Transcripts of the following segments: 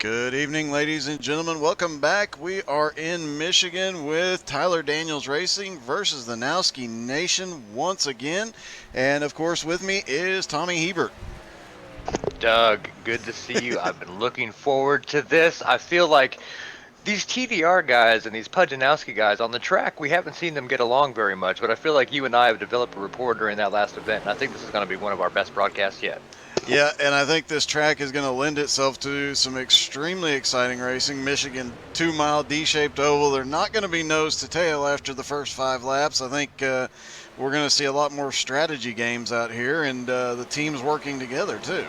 Good evening, ladies and gentlemen. Welcome back. We are in Michigan with Tyler Daniels Racing versus the Nowski Nation once again. And of course, with me is Tommy Hebert. Doug, good to see you. I've been looking forward to this. I feel like these TDR guys and these Pujanowski guys on the track, we haven't seen them get along very much, but I feel like you and I have developed a rapport during that last event, and I think this is going to be one of our best broadcasts yet. Yeah, and I think this track is going to lend itself to some extremely exciting racing. Michigan 2-mile D-shaped oval. They're not going to be nose to tail after the first 5 laps. I think we're going to see a lot more strategy games out here, and the teams working together too.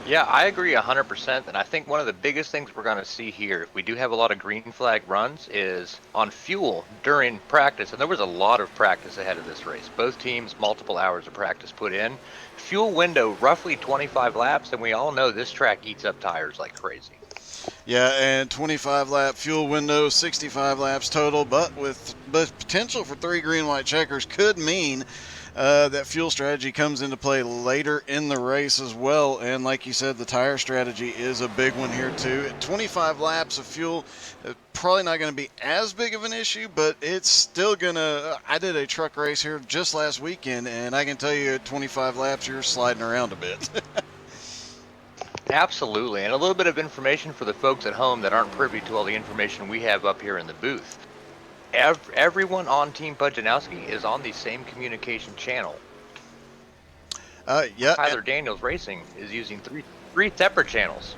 Yeah, I agree 100%, and I think one of the biggest things we're going to see here, if we do have a lot of green flag runs, is on fuel during practice, and there was a lot of practice ahead of this race. Both teams, multiple hours of practice put in. Fuel window, roughly 25 laps, and we all know this track eats up tires like crazy. Yeah, and 25-lap fuel window, 65 laps total, but with potential for 3 green-white checkers could mean that fuel strategy comes into play later in the race as well. And like you said, the tire strategy is a big one here too. At 25 laps of fuel, probably not going to be as big of an issue, but it's still going to. I did a truck race here just last weekend, and I can tell you at 25 laps, you're sliding around a bit. Absolutely, and a little bit of information for the folks at home that aren't privy to all the information we have up here in the booth. Everyone on Team Pujanowski is on the same communication channel. Yeah. Tyler Daniels Racing is using three separate channels.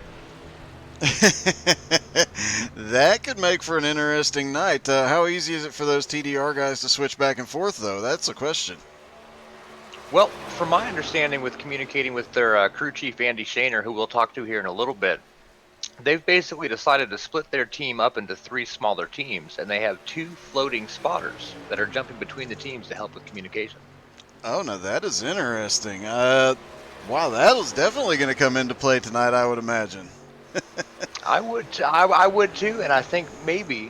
That could make for an interesting night. How easy is it for those TDR guys to switch back and forth, though? That's a question. Well, from my understanding with communicating with their crew chief, Andy Shaner, who we'll talk to here in a little bit, they've basically decided to split their team up into 3 smaller teams, and they have 2 floating spotters that are jumping between the teams to help with communication. Oh, now that is interesting. Wow, that is definitely going to come into play tonight, I would imagine. I would too, and I think maybe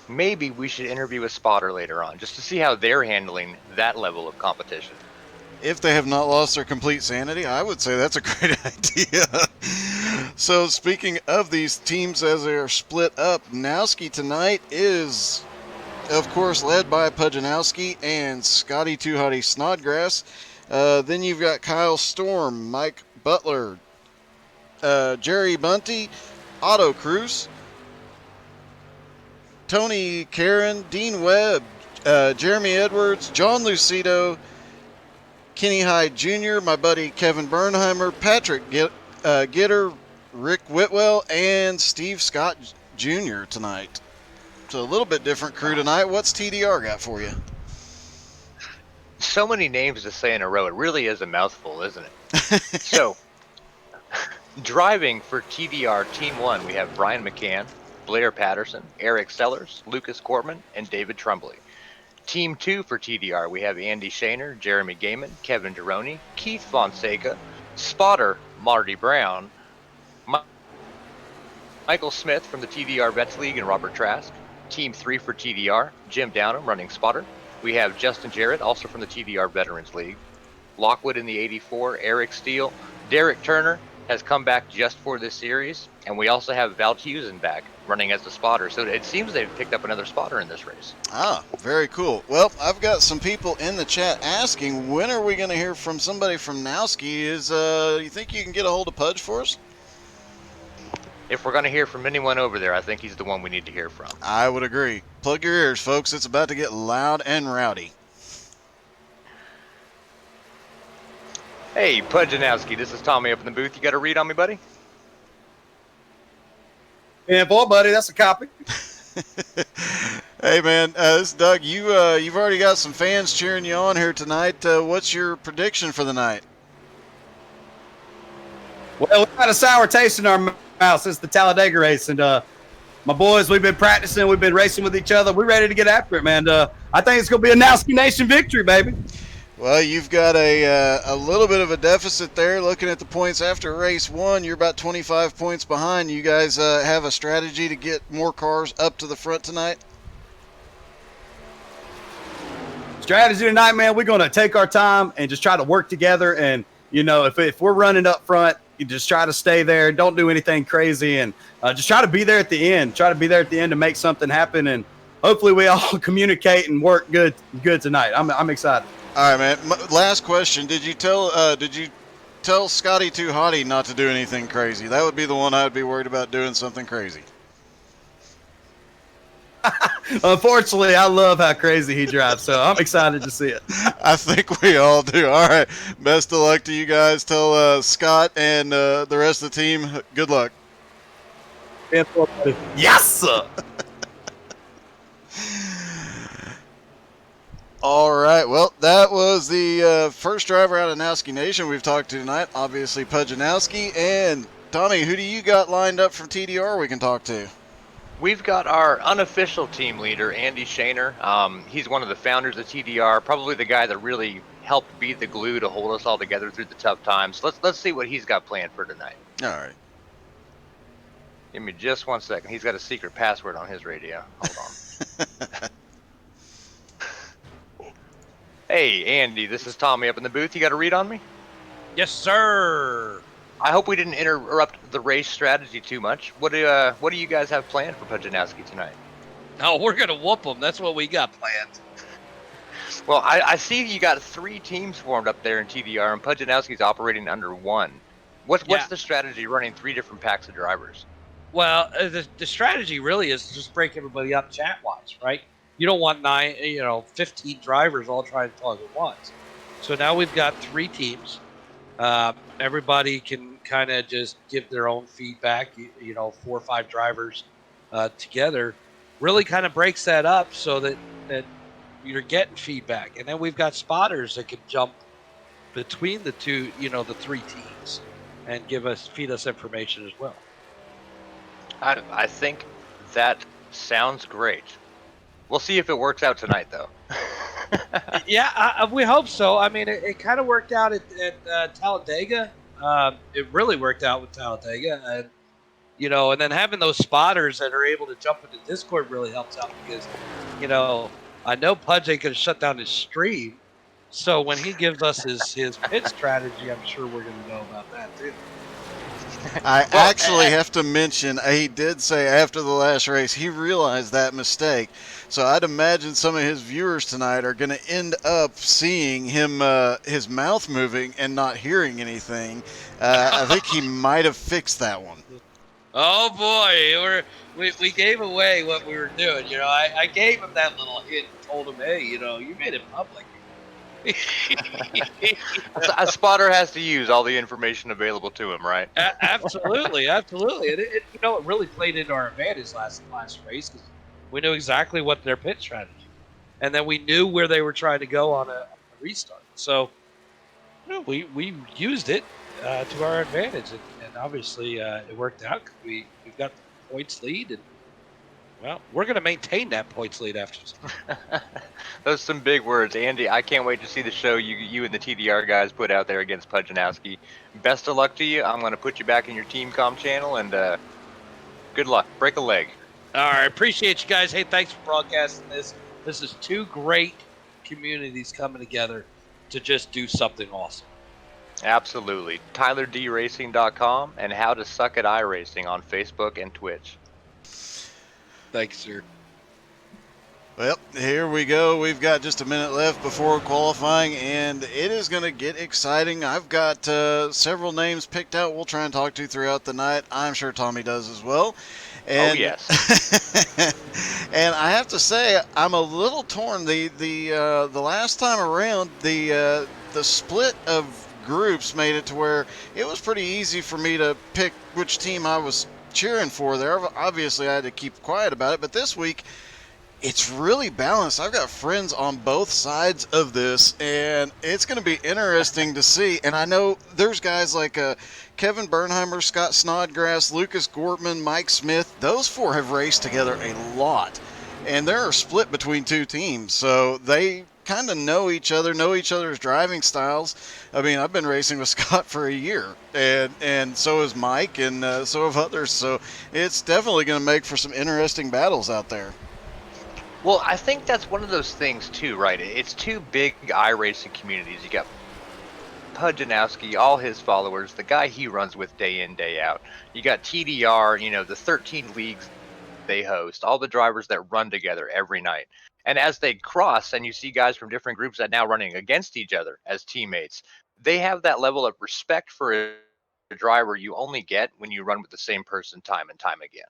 we should interview a spotter later on just to see how they're handling that level of competition. If they have not lost their complete sanity, I would say that's a great idea. So speaking of these teams as they are split up, Nowski tonight is, of course, led by Pujanowski and Scotty Too Hotty Snodgrass. Then you've got Kyle Storm, Mike Butler, Jerry Bunty, Otto Cruz, Tony Karen, Dean Webb, Jeremy Edwards, John Lucido, Kenny Hyde Jr., my buddy Kevin Bernheimer, Patrick Gitter, Rick Whitwell, and Steve Scott Jr. tonight. So a little bit different crew tonight. What's TDR got for you? So many names to say in a row. It really is a mouthful, isn't it? So, driving for TDR Team 1, we have Brian McCann, Blair Patterson, Eric Sellers, Lucas Cortman, and David Trumbley. Team 2 for TDR, we have Andy Shaner, Jeremy Gaiman, Kevin Deroni, Keith Fonseca, spotter Marty Brown, Michael Smith from the TDR Vets League, and Robert Trask. Team 3 for TDR, Jim Downham running spotter. We have Justin Jarrett, also from the TDR Veterans League. Lockwood in the 84, Eric Steele. Derek Turner has come back just for this series. And we also have Val Husen back running as the spotter. So it seems they've picked up another spotter in this race. Ah, very cool. Well, I've got some people in the chat asking, when are we going to hear from somebody from Nowski? You think you can get a hold of Pudge for us? If we're going to hear from anyone over there, I think he's the one we need to hear from. I would agree. Plug your ears, folks. It's about to get loud and rowdy. Hey, Pujanowski, this is Tommy up in the booth. You got a read on me, buddy? Yeah, boy, buddy, that's a copy. Hey, man, this is Doug. You've already got some fans cheering you on here tonight. What's your prediction for the night? Well, we've had a sour taste in our mouth since the Talladega race, and my boys, we've been practicing, we've been racing with each other. We're ready to get after it, man. I think it's going to be a Nowski Nation victory, baby. Well, you've got a little bit of a deficit there. Looking at the points after race 1, you're about 25 points behind. You guys have a strategy to get more cars up to the front tonight? Strategy tonight, man, we're going to take our time and just try to work together. And, you know, if we're running up front, you just try to stay there. Don't do anything crazy, and just try to be there at the end. Try to be there at the end to make something happen, and hopefully we all communicate and work good tonight. I'm excited. All right, man. Last question: Did you tell Scotty Too Hottie not to do anything crazy? That would be the one I would be worried about doing something crazy. Unfortunately, I love how crazy he drives, so I'm excited to see it. I think we all do. All right. Best of luck to you guys. Tell Scott and the rest of the team good luck. Yes, sir. All right. Well, that was the first driver out of Nowski Nation we've talked to tonight. Obviously, Pujanowski. And Tommy, who do you got lined up from TDR we can talk to? We've got our unofficial team leader, Andy Shaner. He's one of the founders of TDR, probably the guy that really helped be the glue to hold us all together through the tough times. Let's see what he's got planned for tonight. All right. Give me just 1 second. He's got a secret password on his radio. Hold on. Hey, Andy, this is Tommy up in the booth. You got a read on me? Yes, sir. I hope we didn't interrupt the race strategy too much. What do you guys have planned for Pujanowski tonight? No, we're gonna whoop them. That's what we got planned. Well, I see you got 3 teams formed up there in TDR, and Pujanowski's operating under 1. What's the strategy running 3 different packs of drivers? Well, the strategy really is to just break everybody up chat-wise, right? You don't want 15 drivers all trying to talk at once. So now we've got 3 teams. Everybody can kind of just give their own feedback. 4 or 5 drivers together really kind of breaks that up so that you're getting feedback. And then we've got spotters that can jump between the 3 teams and feed us information as well. I think that sounds great. We'll see if it works out tonight, though. Yeah, we hope so. I mean, it kind of worked out at Talladega. It really worked out with Talladega, and and then having those spotters that are able to jump into Discord really helps out because, I know Pudge ain't gonna shut down his stream, so when he gives us his pit strategy, I'm sure we're gonna know about that too. I actually have to mention, he did say after the last race he realized that mistake. So I'd imagine some of his viewers tonight are going to end up seeing him, his mouth moving and not hearing anything. I think he might have fixed that one. Oh boy, we gave away what we were doing. I gave him that little hint and told him, hey, you made it public. A spotter has to use all the information available to him, right? Absolutely. And it really played into our advantage last race because we knew exactly what their pit strategy, and then we knew where they were trying to go on a restart. So we used it to our advantage, and obviously it worked out. We've got the points lead, and well, we're going to maintain that points lead after. Those are some big words, Andy. I can't wait to see the show you and the TDR guys put out there against Pujanowski. Best of luck to you. I'm going to put you back in your Team Com channel, and good luck. Break a leg. All right, appreciate you guys. Hey, thanks for broadcasting this. This is 2 great communities coming together to just do something awesome. Absolutely. TylerDRacing.com and How to Suck at iRacing on Facebook and Twitch. Thanks, sir. Well, here we go. We've got just a minute left before qualifying, and it is going to get exciting. I've got several names picked out we'll try and talk to throughout the night. I'm sure Tommy does as well. And, oh, yes. And I have to say, I'm a little torn. The last time around, the split of groups made it to where it was pretty easy for me to pick which team I was cheering for there. Obviously, I had to keep quiet about it, but this week, it's really balanced. I've got friends on both sides of this, and it's going to be interesting to see. And I know there's guys like Kevin Bernheimer, Scott Snodgrass, Lucas Gortman, Mike Smith. Those 4 have raced together a lot, and they're split between 2 teams, so they kind of know each other, know each other's driving styles. I mean, I've been racing with Scott for a year, and so is Mike, and so have others. So it's definitely going to make for some interesting battles out there. Well, I think that's one of those things too, right? It's 2 big iRacing communities. You got Pudjanowski, all his followers, the guy he runs with day in, day out. You got TDR, the 13 leagues they host, all the drivers that run together every night. And as they cross and you see guys from different groups that now running against each other as teammates, they have that level of respect for a driver you only get when you run with the same person time and time again.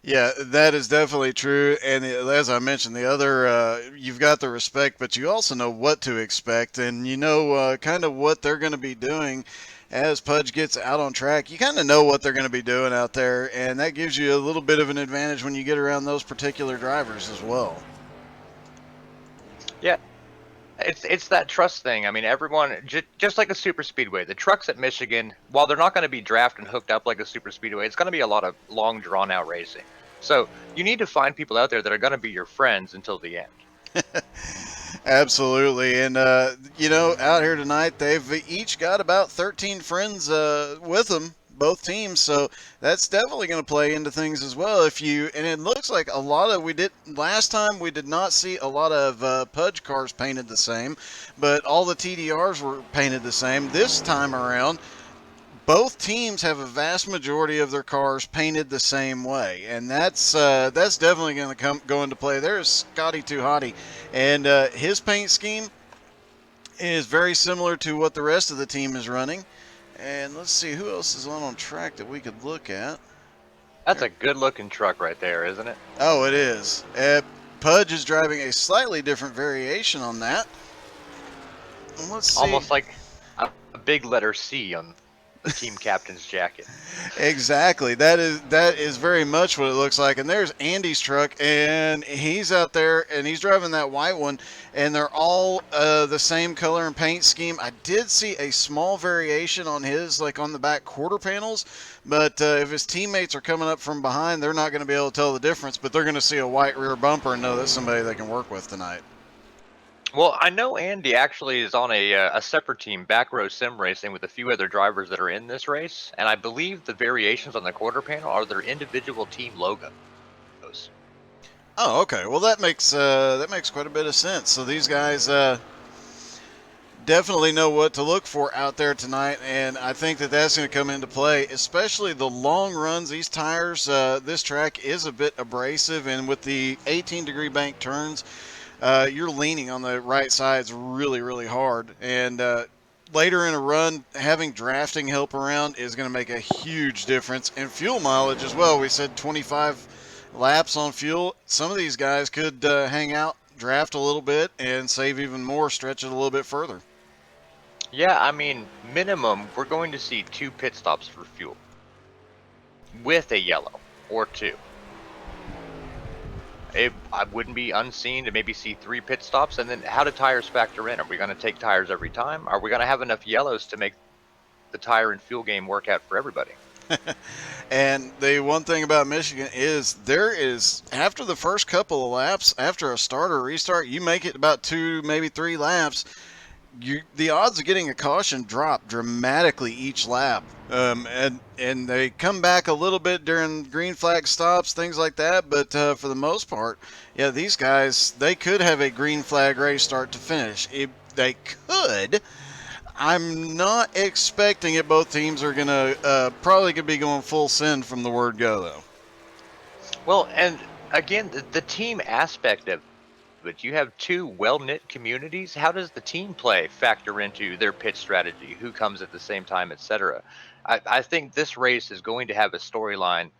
Yeah, that is definitely true. And as I mentioned, the other, you've got the respect, but you also know what to expect, and you know kind of what they're going to be doing as Pudge gets out on track. You kind of know what they're going to be doing out there, and that gives you a little bit of an advantage when you get around those particular drivers as well. Yeah, it's that trust thing. I mean, everyone just like a super speedway. The trucks at Michigan, while they're not going to be drafted and hooked up like a super speedway, it's going to be a lot of long, drawn out racing. So you need to find people out there that are going to be your friends until the end. Absolutely. And, out here tonight, they've each got about 13 friends with them, both teams. So that's definitely going to play into things as well. And it looks like last time we did not see a lot of Pudge cars painted the same, but all the TDRs were painted the same. This time around, both teams have a vast majority of their cars painted the same way, and that's definitely going to go into play. There's Scotty Too Hottie, and his paint scheme is very similar to what the rest of the team is running. And let's see who else is on track that we could look at. That's a good looking truck right there, isn't it? Oh, it is. Pudge is driving a slightly different variation on that. Let's see. Almost like a big letter C on the team captain's jacket. Exactly. That is very much what it looks like. And there's Andy's truck, and he's out there, and he's driving that white one, and they're all the same color and paint scheme. I did see a small variation on his, like on the back quarter panels, but if his teammates are coming up from behind, they're not going to be able to tell the difference, but they're going to see a white rear bumper and know that's somebody they can work with tonight. Well, I know Andy actually is on a separate team, Back Row Sim Racing, with a few other drivers that are in this race, and I believe the variations on the quarter panel are their individual team logos. Oh, okay. Well, that makes quite a bit of sense. So these guys definitely know what to look for out there tonight, and I think that's going to come into play, especially the long runs. These tires, this track is a bit abrasive, and with the 18-degree bank turns, you're leaning on the right sides really, really hard. And later in a run, having drafting help around is going to make a huge difference. And fuel mileage as well. We said 25 laps on fuel. Some of these guys could hang out, draft a little bit, and save even more, stretch it a little bit further. Yeah, I mean, minimum, we're going to see 2 pit stops for fuel with a yellow or 2. I wouldn't be unseen to maybe see 3 pit stops. And then how do tires factor in? Are we going to take tires every time? Are we going to have enough yellows to make the tire and fuel game work out for everybody? And the one thing about Michigan is after the first couple of laps, after a start or restart, you make it about 2, maybe 3 laps, the odds of getting a caution drop dramatically each lap. And they come back a little bit during green flag stops, things like that. But for the most part, yeah, these guys, they could have a green flag race start to finish. They could. I'm not expecting it. Both teams are going to probably could be going full send from the word go, though. Well, and again, the team aspect of but you have 2 well-knit communities. How does the team play factor into their pit strategy? Who comes at the same time, etc.? I think this race is going to have a storyline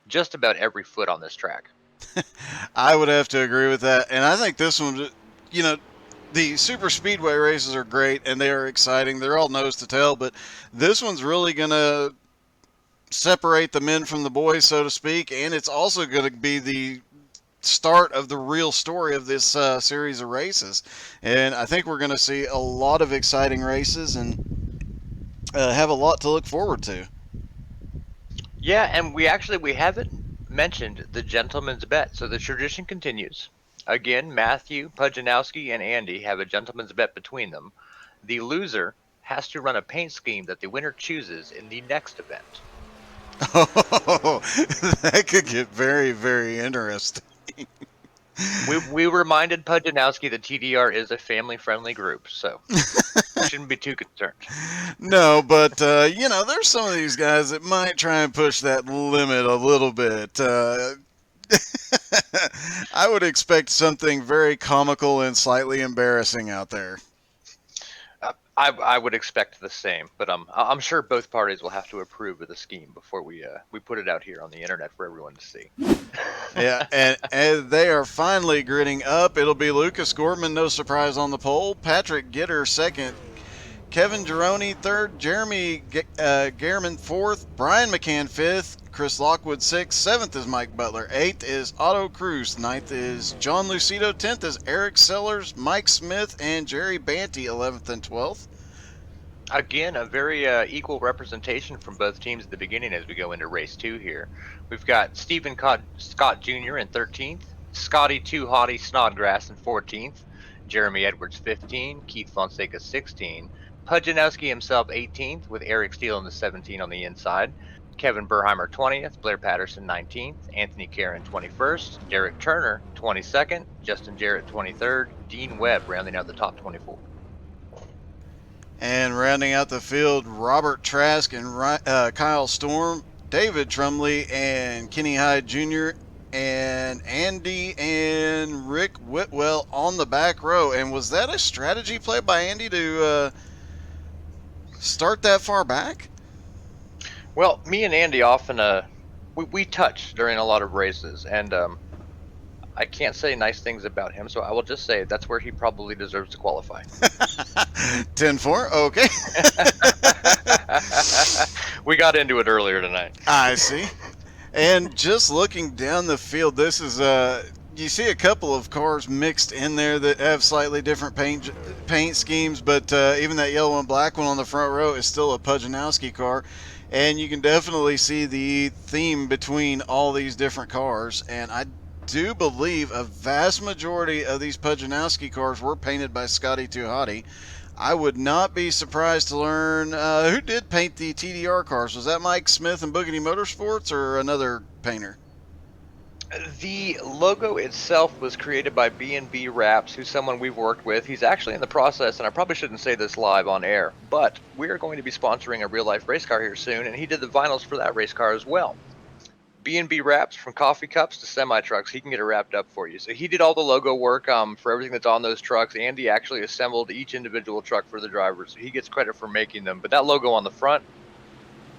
just about every foot on this track. I would have to agree with that. And I think this one, the super speedway races are great and they are exciting. They're all nose to tail, but this one's really going to separate the men from the boys, so to speak. And it's also going to be the start of the real story of this series of races, and I think we're going to see a lot of exciting races and have a lot to look forward to. Yeah, and we haven't mentioned the gentleman's bet, so the tradition continues. Again, Matthew, Pudjanowski, and Andy have a gentleman's bet between them. The loser has to run a paint scheme that the winner chooses in the next event. Oh, that could get very, very interesting. We reminded Pujanowski that TDR is a family-friendly group, so we shouldn't be too concerned. No, but there's some of these guys that might try and push that limit a little bit. I would expect something very comical and slightly embarrassing out there. I would expect the same, but I'm sure both parties will have to approve of the scheme before we put it out here on the internet for everyone to see. Yeah, and they are finally gritting up. It'll be Lucas Gorman, no surprise, on the pole. Patrick Gitter second. Kevin Gironi third. Jeremy Gehrman fourth. Brian McCann fifth. Chris Lockwood sixth. Seventh is Mike Butler. Eighth is Otto Cruz. Ninth is John Lucido. 10th is Eric Sellers, Mike Smith, and Jerry Banty, 11th and 12th. Again, a very equal representation from both teams at the beginning as we go into race 2 here. We've got Stephen Scott Jr. in 13th, Scotty Too Hottie Snodgrass in 14th, Jeremy Edwards 15, Keith Fonseca 16, Pujanowski himself 18th with Eric Steele in the 17 on the inside, Kevin Burheimer 20th, Blair Patterson 19th, Anthony Karen 21st, Derek Turner 22nd, Justin Jarrett 23rd, Dean Webb rounding out the top 24. And rounding out the field, Robert Trask and Kyle Storm, David Trumley and Kenny Hyde Jr., and Andy and Rick Whitwell on the back row. And was that a strategy play by Andy to start that far back? Well, me and Andy often we touch during a lot of races, and I can't say nice things about him, so I will just say that's where he probably deserves to qualify. 10-4, okay. We got into it earlier tonight. I see. And just looking down the field, this is you see a couple of cars mixed in there that have slightly different paint schemes, but even that yellow and black one on the front row is still a Pujanowski car. And you can definitely see the theme between all these different cars. And I do believe a vast majority of these Pujanowski cars were painted by Scotty Too Hottie. I would not be surprised to learn who did paint the TDR cars. Was that Mike Smith and Boogity Motorsports or another painter? The logo itself was created by B&B Wraps, who's someone we've worked with. He's actually in the process, and I probably shouldn't say this live on air, but we are going to be sponsoring a real-life race car here soon, and he did the vinyls for that race car as well. B&B Wraps, from coffee cups to semi-trucks, he can get it wrapped up for you. So he did all the logo work for everything that's on those trucks. Andy actually assembled each individual truck for the drivers, so he gets credit for making them. But that logo on the front,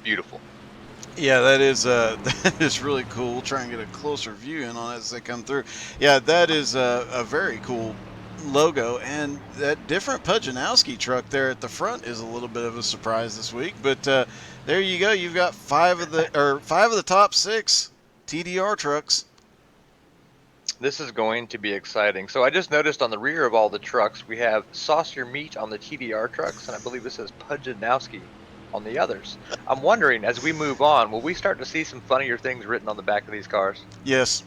beautiful. Yeah, that is really cool. We'll try and get a closer view in on it as they come through. Yeah, that is a very cool logo, and that different Pujanowski truck there at the front is a little bit of a surprise this week. But there you go. You've got five of the top 6 TDR trucks. This is going to be exciting. So I just noticed on the rear of all the trucks, we have Sauce Your Meat on the TDR trucks, and I believe it says Pujanowski on the others. I'm wondering, as we move on, will we start to see some funnier things written on the back of these cars? Yes.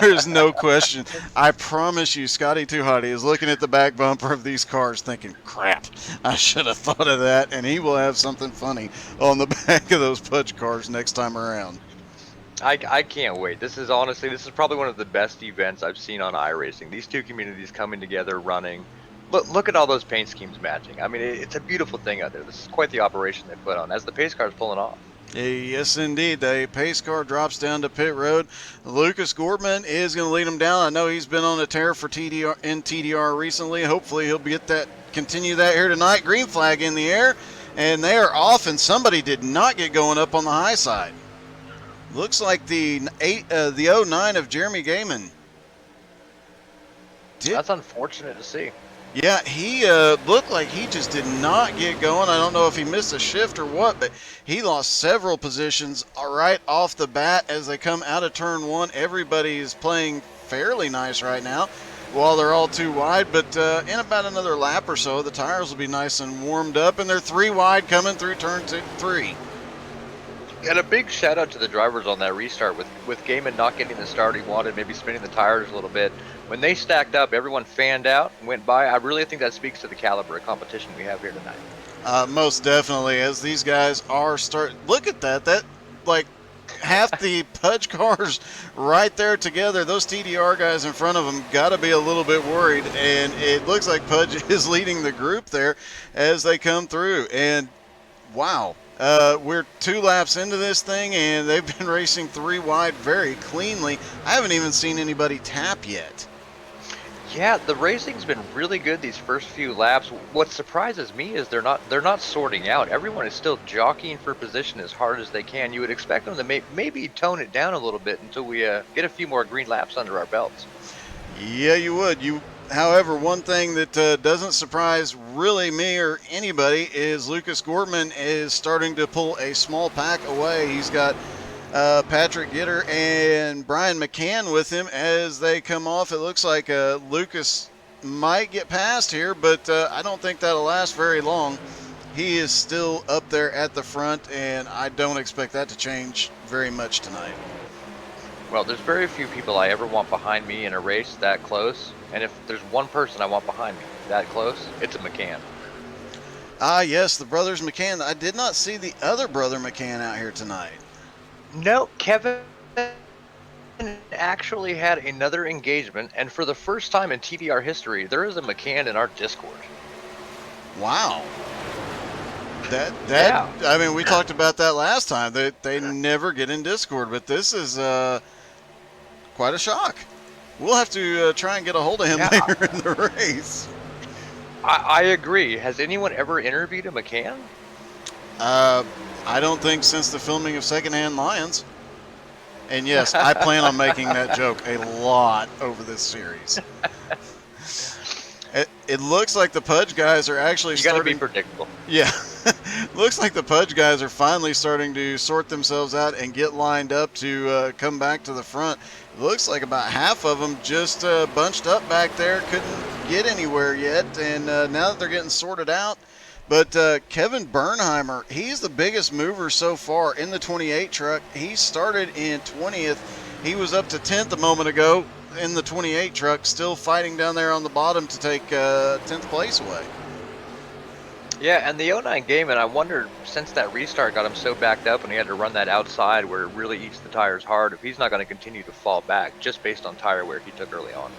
There's no question. I promise you, Scotty Too Hottie is looking at the back bumper of these cars thinking, crap, I should have thought of that, and he will have something funny on the back of those Pudge cars next time around. I can't wait. This is probably one of the best events I've seen on iRacing. These two communities coming together, running. Look at all those paint schemes matching. I mean, it's a beautiful thing out there. This is quite the operation they put on as the pace car is pulling off. Yes, indeed. The pace car drops down to pit road. Lucas Gordman is going to lead him down. I know he's been on a tear for TDR recently. Hopefully he'll continue that here tonight. Green flag in the air, and they are off, and somebody did not get going up on the high side. Looks like the 09 of Jeremy Gaiman. That's unfortunate to see. Yeah, he looked like he just did not get going. I don't know if he missed a shift or what, but he lost several positions right off the bat as they come out of turn 1. Everybody is playing fairly nice right now while they're all too wide, but in about another lap or so, the tires will be nice and warmed up, and they're 3 wide coming through turn 3. And a big shout out to the drivers on that restart with Gaiman not getting the start he wanted, maybe spinning the tires a little bit. When they stacked up, everyone fanned out and went by. I really think that speaks to the caliber of competition we have here tonight. Most definitely, as these guys are look at that. That, like, half the Pudge cars right there together. Those TDR guys in front of them got to be a little bit worried, and it looks like Pudge is leading the group there as they come through. And wow, we're 2 laps into this thing, and they've been racing 3 wide very cleanly. I haven't even seen anybody tap yet. Yeah, the racing's been really good these first few laps. What surprises me is they're not sorting out. Everyone is still jockeying for position as hard as they can. You would expect them to maybe tone it down a little bit until we get a few more green laps under our belts. Yeah, you would. However, one thing that doesn't surprise really me or anybody is Lucas Gortman is starting to pull a small pack away. He's got Patrick Gitter and Brian McCann with him as they come off. It looks like Lucas might get past here, but I don't think that'll last very long. He is still up there at the front, and I don't expect that to change very much tonight. Well, there's very few people I ever want behind me in a race that close, and if there's one person I want behind me that close, it's a McCann. Ah, yes, the brothers McCann. I did not see the other brother McCann out here tonight. No, Kevin actually had another engagement, and for the first time in TDR history, there is a McCann in our Discord. Wow. Yeah. I mean, we talked about that last time. They never get in Discord, but this is quite a shock. We'll have to try and get a hold of him later in the race. I agree. Has anyone ever interviewed a McCann? I don't think since the filming of Secondhand Lions. And yes, I plan on making that joke a lot over this series. It looks like the Pudge guys are actually starting... You gotta be predictable. Yeah. Looks like the Pudge guys are finally starting to sort themselves out and get lined up to come back to the front. It looks like about half of them just bunched up back there, couldn't get anywhere yet, and now that they're getting sorted out. But Kevin Bernheimer, he's the biggest mover so far in the 28 truck. He started in 20th. He was up to 10th a moment ago in the 28 truck, still fighting down there on the bottom to take 10th place away. Yeah, and the 09 game, and I wondered, since that restart got him so backed up and he had to run that outside where it really eats the tires hard, if he's not going to continue to fall back just based on tire wear he took early on.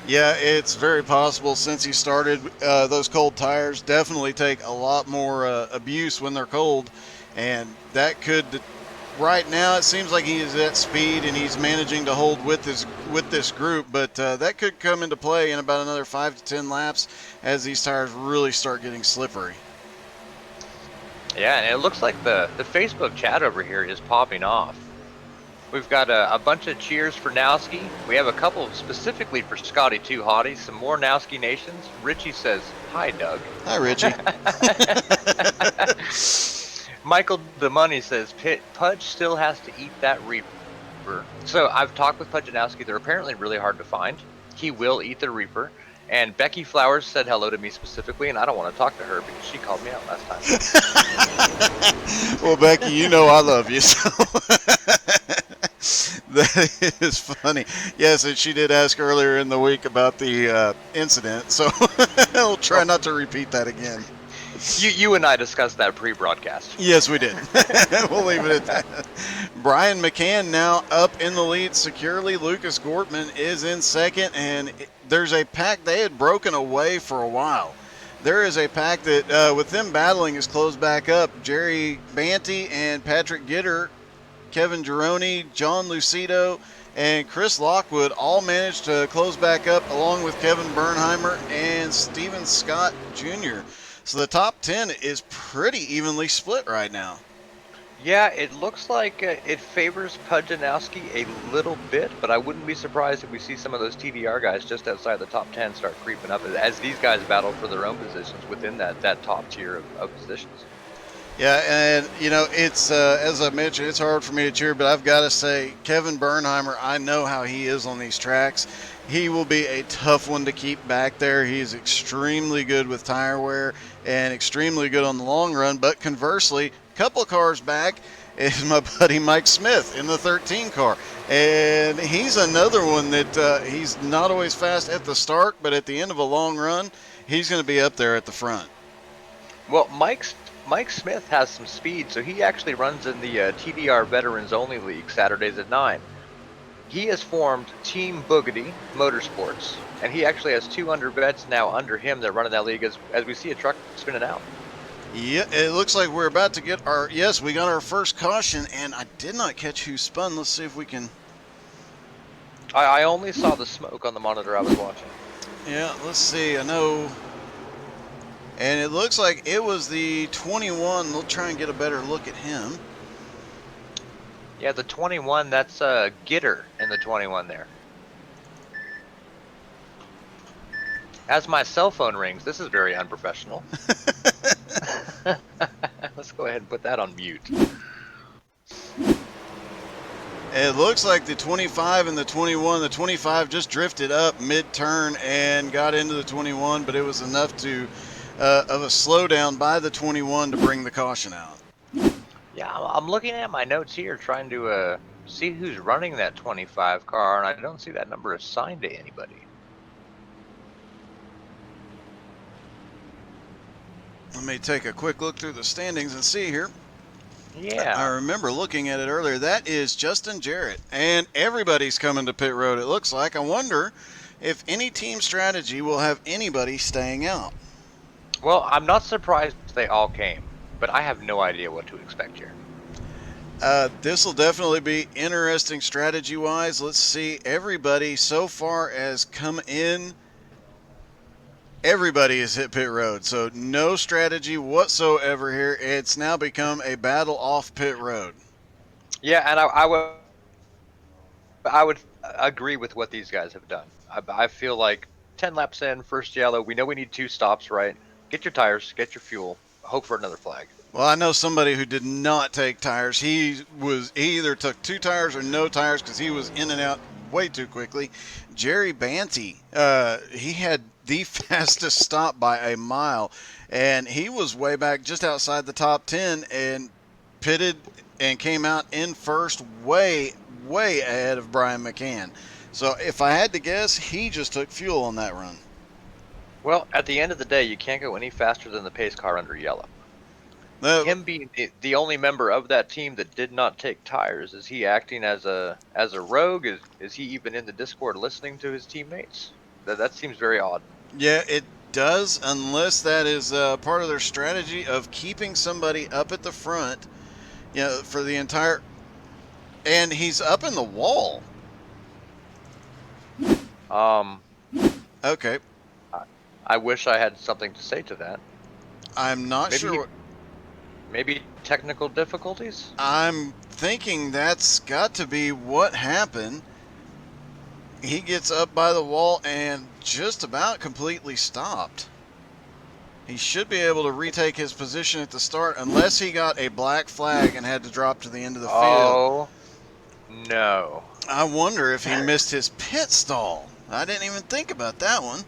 Yeah, it's very possible since he started. Those cold tires definitely take a lot more abuse when they're cold, and that could... Right now, it seems like he is at speed and he's managing to hold with this group, but that could come into play in about another 5 to 10 laps as these tires really start getting slippery. Yeah, and it looks like the Facebook chat over here is popping off. We've got a bunch of cheers for Nowski. We have a couple specifically for Scotty Too Hottie. Some more Nowski Nations. Richie says, "Hi, Doug." Hi, Richie. Michael the Money says, Pudge still has to eat that Reaper. So I've talked with Pudge and Nowski. They're apparently really hard to find. He will eat the Reaper. And Becky Flowers said hello to me specifically, and I don't want to talk to her because she called me out last time. Well, Becky, you know I love you, so that is funny. Yes, and she did ask earlier in the week about the incident, so I'll try not to repeat that again. You and I discussed that pre-broadcast. Yes, we did. We'll leave it at that. Brian McCann now up in the lead securely. Lucas Gortman is in second, and there's a pack. They had broken away for a while. There is a pack that, with them battling, is closed back up. Jerry Banty and Patrick Gitter, Kevin Gironi, John Lucido, and Chris Lockwood all managed to close back up, along with Kevin Bernheimer and Steven Scott Jr. So the top 10 is pretty evenly split right now. Yeah, it looks like it favors Pudjanowski a little bit, but I wouldn't be surprised if we see some of those TDR guys just outside the top 10 start creeping up as these guys battle for their own positions within that top tier of positions. Yeah, and, you know, it's, as I mentioned, it's hard for me to cheer, but I've got to say, Kevin Bernheimer, I know how he is on these tracks. He will be a tough one to keep back there. He's extremely good with tire wear and extremely good on the long run, but conversely, a couple of cars back is my buddy Mike Smith in the 13 car. And he's another one that he's not always fast at the start, but at the end of a long run, he's going to be up there at the front. Well, Mike Smith has some speed, so he actually runs in the TDR Veterans Only League Saturdays at 9. He has formed Team Boogity Motorsports, and he actually has 200 vets now under him that run in that league as we see a truck spinning out. Yeah, it looks like we're about to get our, yes, we got our first caution, and I did not catch who spun. Let's see if we can, I only saw the smoke on the monitor I was watching. yeah, let's see, I know, and it looks like it was the 21. We'll try and get a better look at him. Yeah, the 21, that's Gitter in the 21 there. As my cell phone rings, this is very unprofessional. Let's go ahead and put that on mute. It looks like the 25 and the 21, the 25 just drifted up mid-turn and got into the 21, but it was enough to of a slowdown by the 21 to bring the caution out. Yeah, I'm looking at my notes here trying to see who's running that 25 car, and I don't see that number assigned to anybody. Let me take a quick look through the standings and see here. Yeah. I remember looking at it earlier. That is Justin Jarrett, and everybody's coming to pit road, it looks like. I wonder if any team strategy will have anybody staying out. Well, I'm not surprised they all came, but I have no idea what to expect here. This will definitely be interesting strategy-wise. Let's see. Everybody so far has come in. Everybody has hit pit road, so no strategy whatsoever here. It's now become a battle off pit road. Yeah, and I would agree with what these guys have done. I feel like 10 laps in, first yellow. We know we need 2 stops, right? Get your tires, get your fuel, hope for another flag. Well, I know somebody who did not take tires. He either took 2 tires or no tires because he was in and out way too quickly. Jerry Banty, he had the fastest stop by a mile, and he was way back just outside the top 10 and pitted and came out in first, way ahead of Brian McCann. So if I had to guess, he just took fuel on that run. Well, at the end of the day, you can't go any faster than the pace car under yellow. Him being the only member of that team that did not take tires, is he acting as a rogue? Is he even in the Discord listening to his teammates? That seems very odd. Yeah, it does, unless that is part of their strategy of keeping somebody up at the front, you know, for the entire. And he's up in the wall. Okay. I wish I had something to say to that. I'm not sure. Maybe technical difficulties? I'm thinking that's got to be what happened. He gets up by the wall and just about completely stopped. He should be able to retake his position at the start unless he got a black flag and had to drop to the end of the field. Oh, no. I wonder if he missed his pit stall. I didn't even think about that one.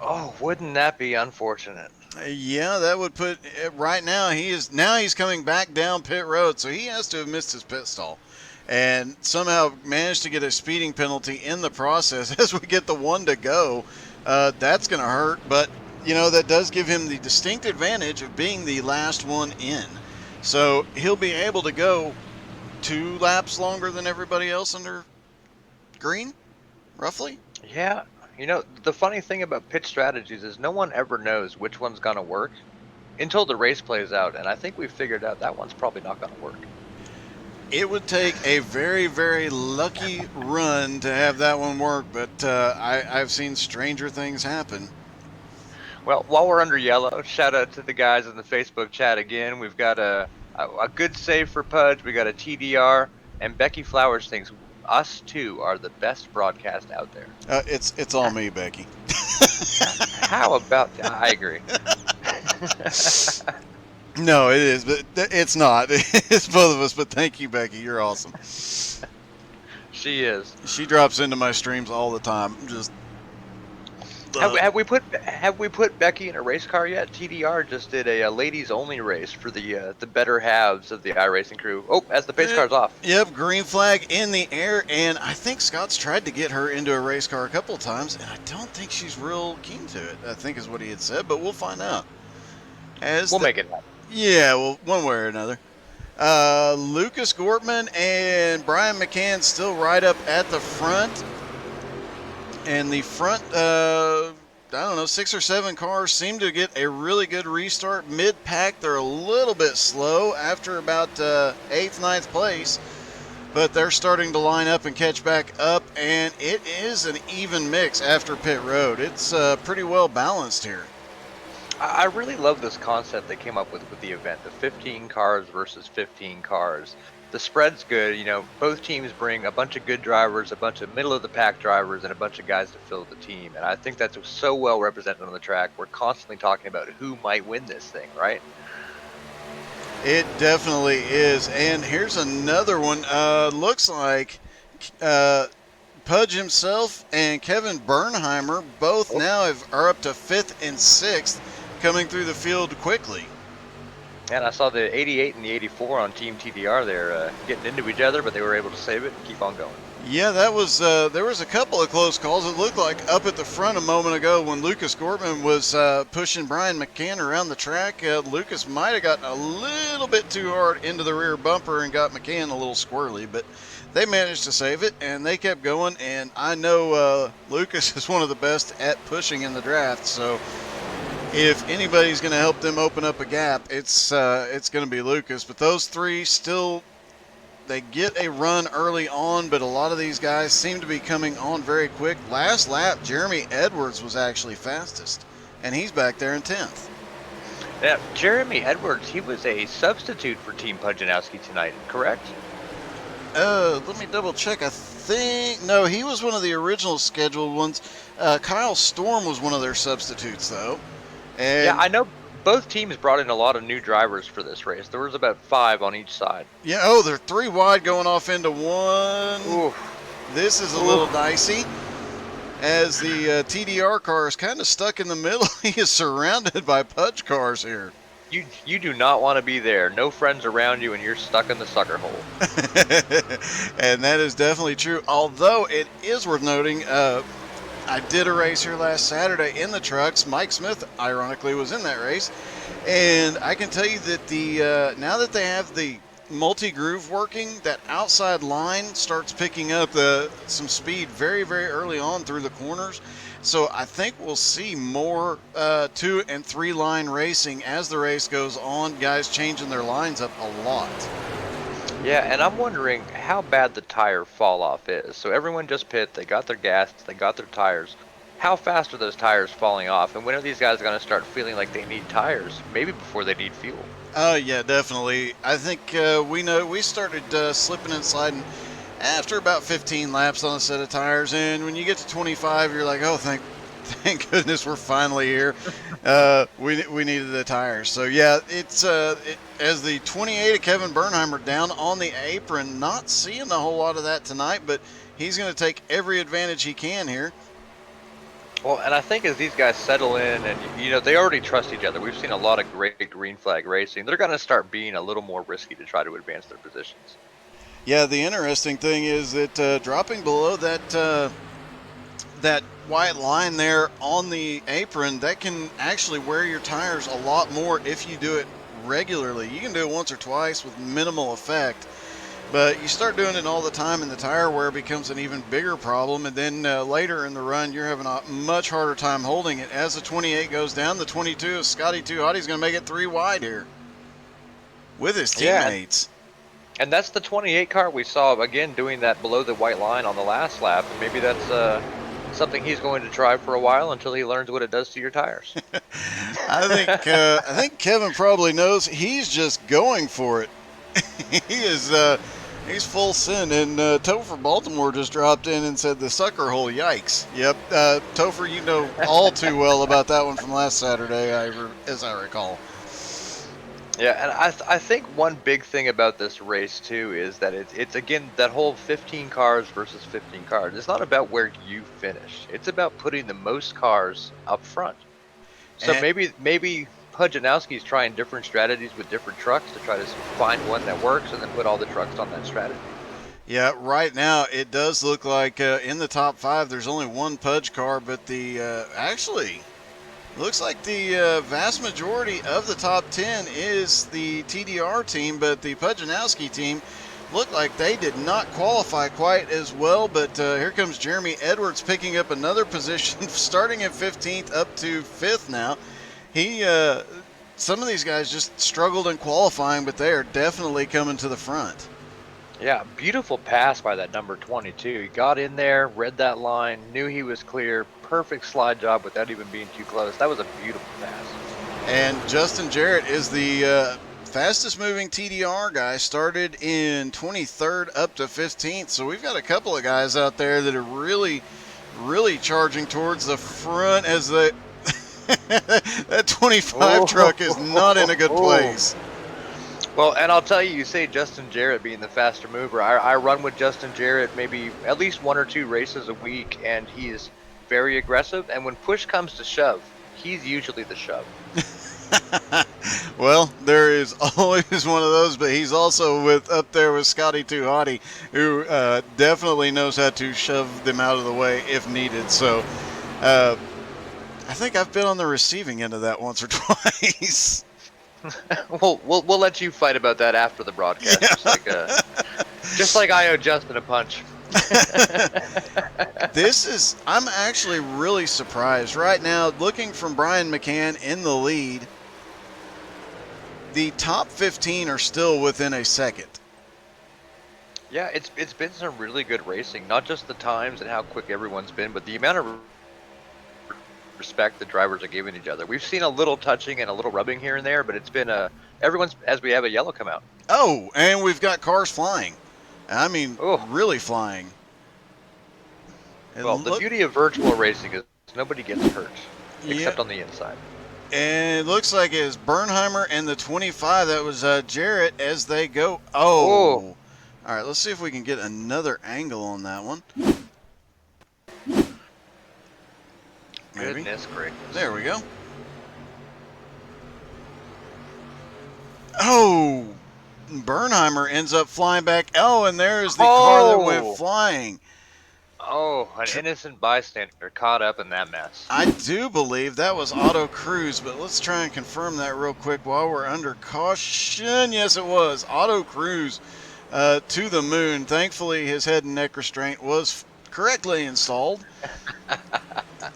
Oh, wouldn't that be unfortunate? Yeah, that would put right now he's coming back down pit road, so he has to have missed his pit stall and somehow managed to get a speeding penalty in the process. As we get the 1 to go, that's going to hurt, but you know, that does give him the distinct advantage of being the last one in. So he'll be able to go 2 laps longer than everybody else under green, roughly. Yeah. You know, the funny thing about pit strategies is no one ever knows which one's going to work until the race plays out, and I think we've figured out that one's probably not going to work. It would take a very, very lucky run to have that one work, but I've seen stranger things happen. Well, while we're under yellow, shout out to the guys in the Facebook chat again. We've got a good save for Pudge. We got a TDR, and Becky Flowers thinks us two are the best broadcast out there. It's all me, Becky. How about that? I agree. No, it is, but it's not. It's both of us, but thank you, Becky. You're awesome. She is. She drops into my streams all the time. Just have we put Becky in a race car yet? TDR just did a ladies only race for the better halves of the iRacing crew. Oh, as the pace car's off. Yep, green flag in the air, and I think Scott's tried to get her into a race car a couple of times, and I don't think she's real keen to it, I think is what he had said, but we'll find out. We'll make it happen. Yeah, well, one way or another. Lucas Gortman and Brian McCann still right up at the front. And the front, I don't know, 6 or 7 cars seem to get a really good restart. Mid-pack, they're a little bit slow after about 8th, 9th place. But they're starting to line up and catch back up. And it is an even mix after pit road. It's pretty well balanced here. I really love this concept they came up with the event, the 15 cars versus 15 cars. The spread's good. You know, both teams bring a bunch of good drivers, a bunch of middle-of-the-pack drivers, and a bunch of guys to fill the team. And I think that's so well represented on the track. We're constantly talking about who might win this thing, right? It definitely is. And here's another one. Looks like Pudge himself and Kevin Bernheimer both now are up to 5th and 6th, coming through the field quickly. And I saw the 88 and the 84 on Team TDR there getting into each other, but they were able to save it and keep on going. Yeah, that was there was a couple of close calls. It looked like up at the front a moment ago when Lucas Gortman was pushing Brian McCann around the track. Lucas might have gotten a little bit too hard into the rear bumper and got McCann a little squirrely, but they managed to save it, and they kept going. And I know Lucas is one of the best at pushing in the draft, so if anybody's going to help them open up a gap, it's going to be Lucas. But those three still, they get a run early on, but a lot of these guys seem to be coming on very quick. Last lap, Jeremy Edwards was actually fastest, and he's back there in 10th. Yeah, Jeremy Edwards, he was a substitute for Team Pujanowski tonight, correct? Let me double check. I think, no, he was one of the original scheduled ones. Kyle Storm was one of their substitutes, though. And yeah, I know both teams brought in a lot of new drivers for this race. There was about 5 on each side. Yeah, they're 3 wide going off into 1. Oof. This is a little dicey, as the TDR car is kind of stuck in the middle. He is surrounded by Pudge cars here. You do not want to be there. No friends around you, and you're stuck in the sucker hole. And that is definitely true. Although it is worth noting, I did a race here last Saturday in the trucks. Mike Smith, ironically, was in that race. And I can tell you that the now that they have the multi-groove working, that outside line starts picking up some speed very, very early on through the corners. So I think we'll see more 2 and 3 line racing as the race goes on, guys changing their lines up a lot. Yeah, and I'm wondering how bad the tire fall off is. So everyone just pit, they got their gas, they got their tires. How fast are those tires falling off? And when are these guys going to start feeling like they need tires? Maybe before they need fuel. Yeah, definitely. I think we started slipping and sliding after about 15 laps on a set of tires, and when you get to 25, you're like, oh, thank goodness we're finally here. We needed the tires. So yeah, it's as the 28 of Kevin Bernheimer down on the apron, not seeing a whole lot of that tonight, but he's going to take every advantage he can here. Well, and I think as these guys settle in and, they already trust each other. We've seen a lot of great green flag racing. They're going to start being a little more risky to try to advance their positions. Yeah, the interesting thing is that dropping below that white line there on the apron, that can actually wear your tires a lot more if you do it regularly. You can do it once or twice with minimal effect, but you start doing it all the time and the tire wear becomes an even bigger problem, and then later in the run you're having a much harder time holding it. As the 28 goes down, the 22 of Scotty Too Hotty's going to make it 3 wide here with his teammates. Yeah. And that's the 28 car we saw, again, doing that below the white line on the last lap. And maybe that's something he's going to try for a while until he learns what it does to your tires. I think Kevin probably knows. He's just going for it. He's full send. And Topher Baltimore just dropped in and said the sucker hole, yikes. Yep, Topher, you know all too well about that one from last Saturday, as I recall. Yeah, and I think one big thing about this race too is that it's again that whole 15 cars versus 15 cars. It's not about where you finish. It's about putting the most cars up front. So maybe Pujanowski's trying different strategies with different trucks to try to find one that works and then put all the trucks on that strategy. Yeah, right now it does look like in the top 5 there's only one Pudge car, but the actually Looks like the vast majority of the top 10 is the TDR team, but the Pujanowski team looked like they did not qualify quite as well. But here comes Jeremy Edwards picking up another position, starting at 15th up to 5th now. Some of these guys just struggled in qualifying, but they are definitely coming to the front. Yeah, beautiful pass by that number 22. He got in there, read that line, knew he was clear. Perfect slide job without even being too close. That was a beautiful pass. And Justin Jarrett is the fastest moving TDR guy, started in 23rd up to 15th. So we've got a couple of guys out there that are really, really charging towards the front as the that 25 truck is not in a good place. Well, and I'll tell you, you say Justin Jarrett being the faster mover. I run with Justin Jarrett maybe at least 1 or 2 races a week, and he is very aggressive. And when push comes to shove, he's usually the shove. Well, there is always one of those, but he's also up there with Scotty Too Hottie, who definitely knows how to shove them out of the way if needed. So I think I've been on the receiving end of that once or twice. We'll let you fight about that after the broadcast. Yeah. Just like I owe Justin a punch. I'm actually really surprised right now. Looking from Brian McCann in the lead, the top 15 are still within a second. Yeah, it's been some really good racing. Not just the times and how quick everyone's been, but the amount of respect the drivers are giving each other. We've seen a little touching and a little rubbing here and there, but it's been everyone's as we have a yellow come out. Oh, and we've got cars flying. I mean, really flying. Well, the beauty of virtual racing is nobody gets hurt, except on the inside. And it looks like it's Bernheimer and the 25. That was Jarrett as they go. Oh. All right, let's see if we can get another angle on that one. Maybe. Goodness gracious. There we go. Oh, Bernheimer ends up flying back. Oh, and there's the car that went flying. Oh, an innocent bystander caught up in that mess. I do believe that was Auto Cruz, but let's try and confirm that real quick while we're under caution. Yes, it was Auto Cruz to the moon. Thankfully, his head and neck restraint was correctly installed.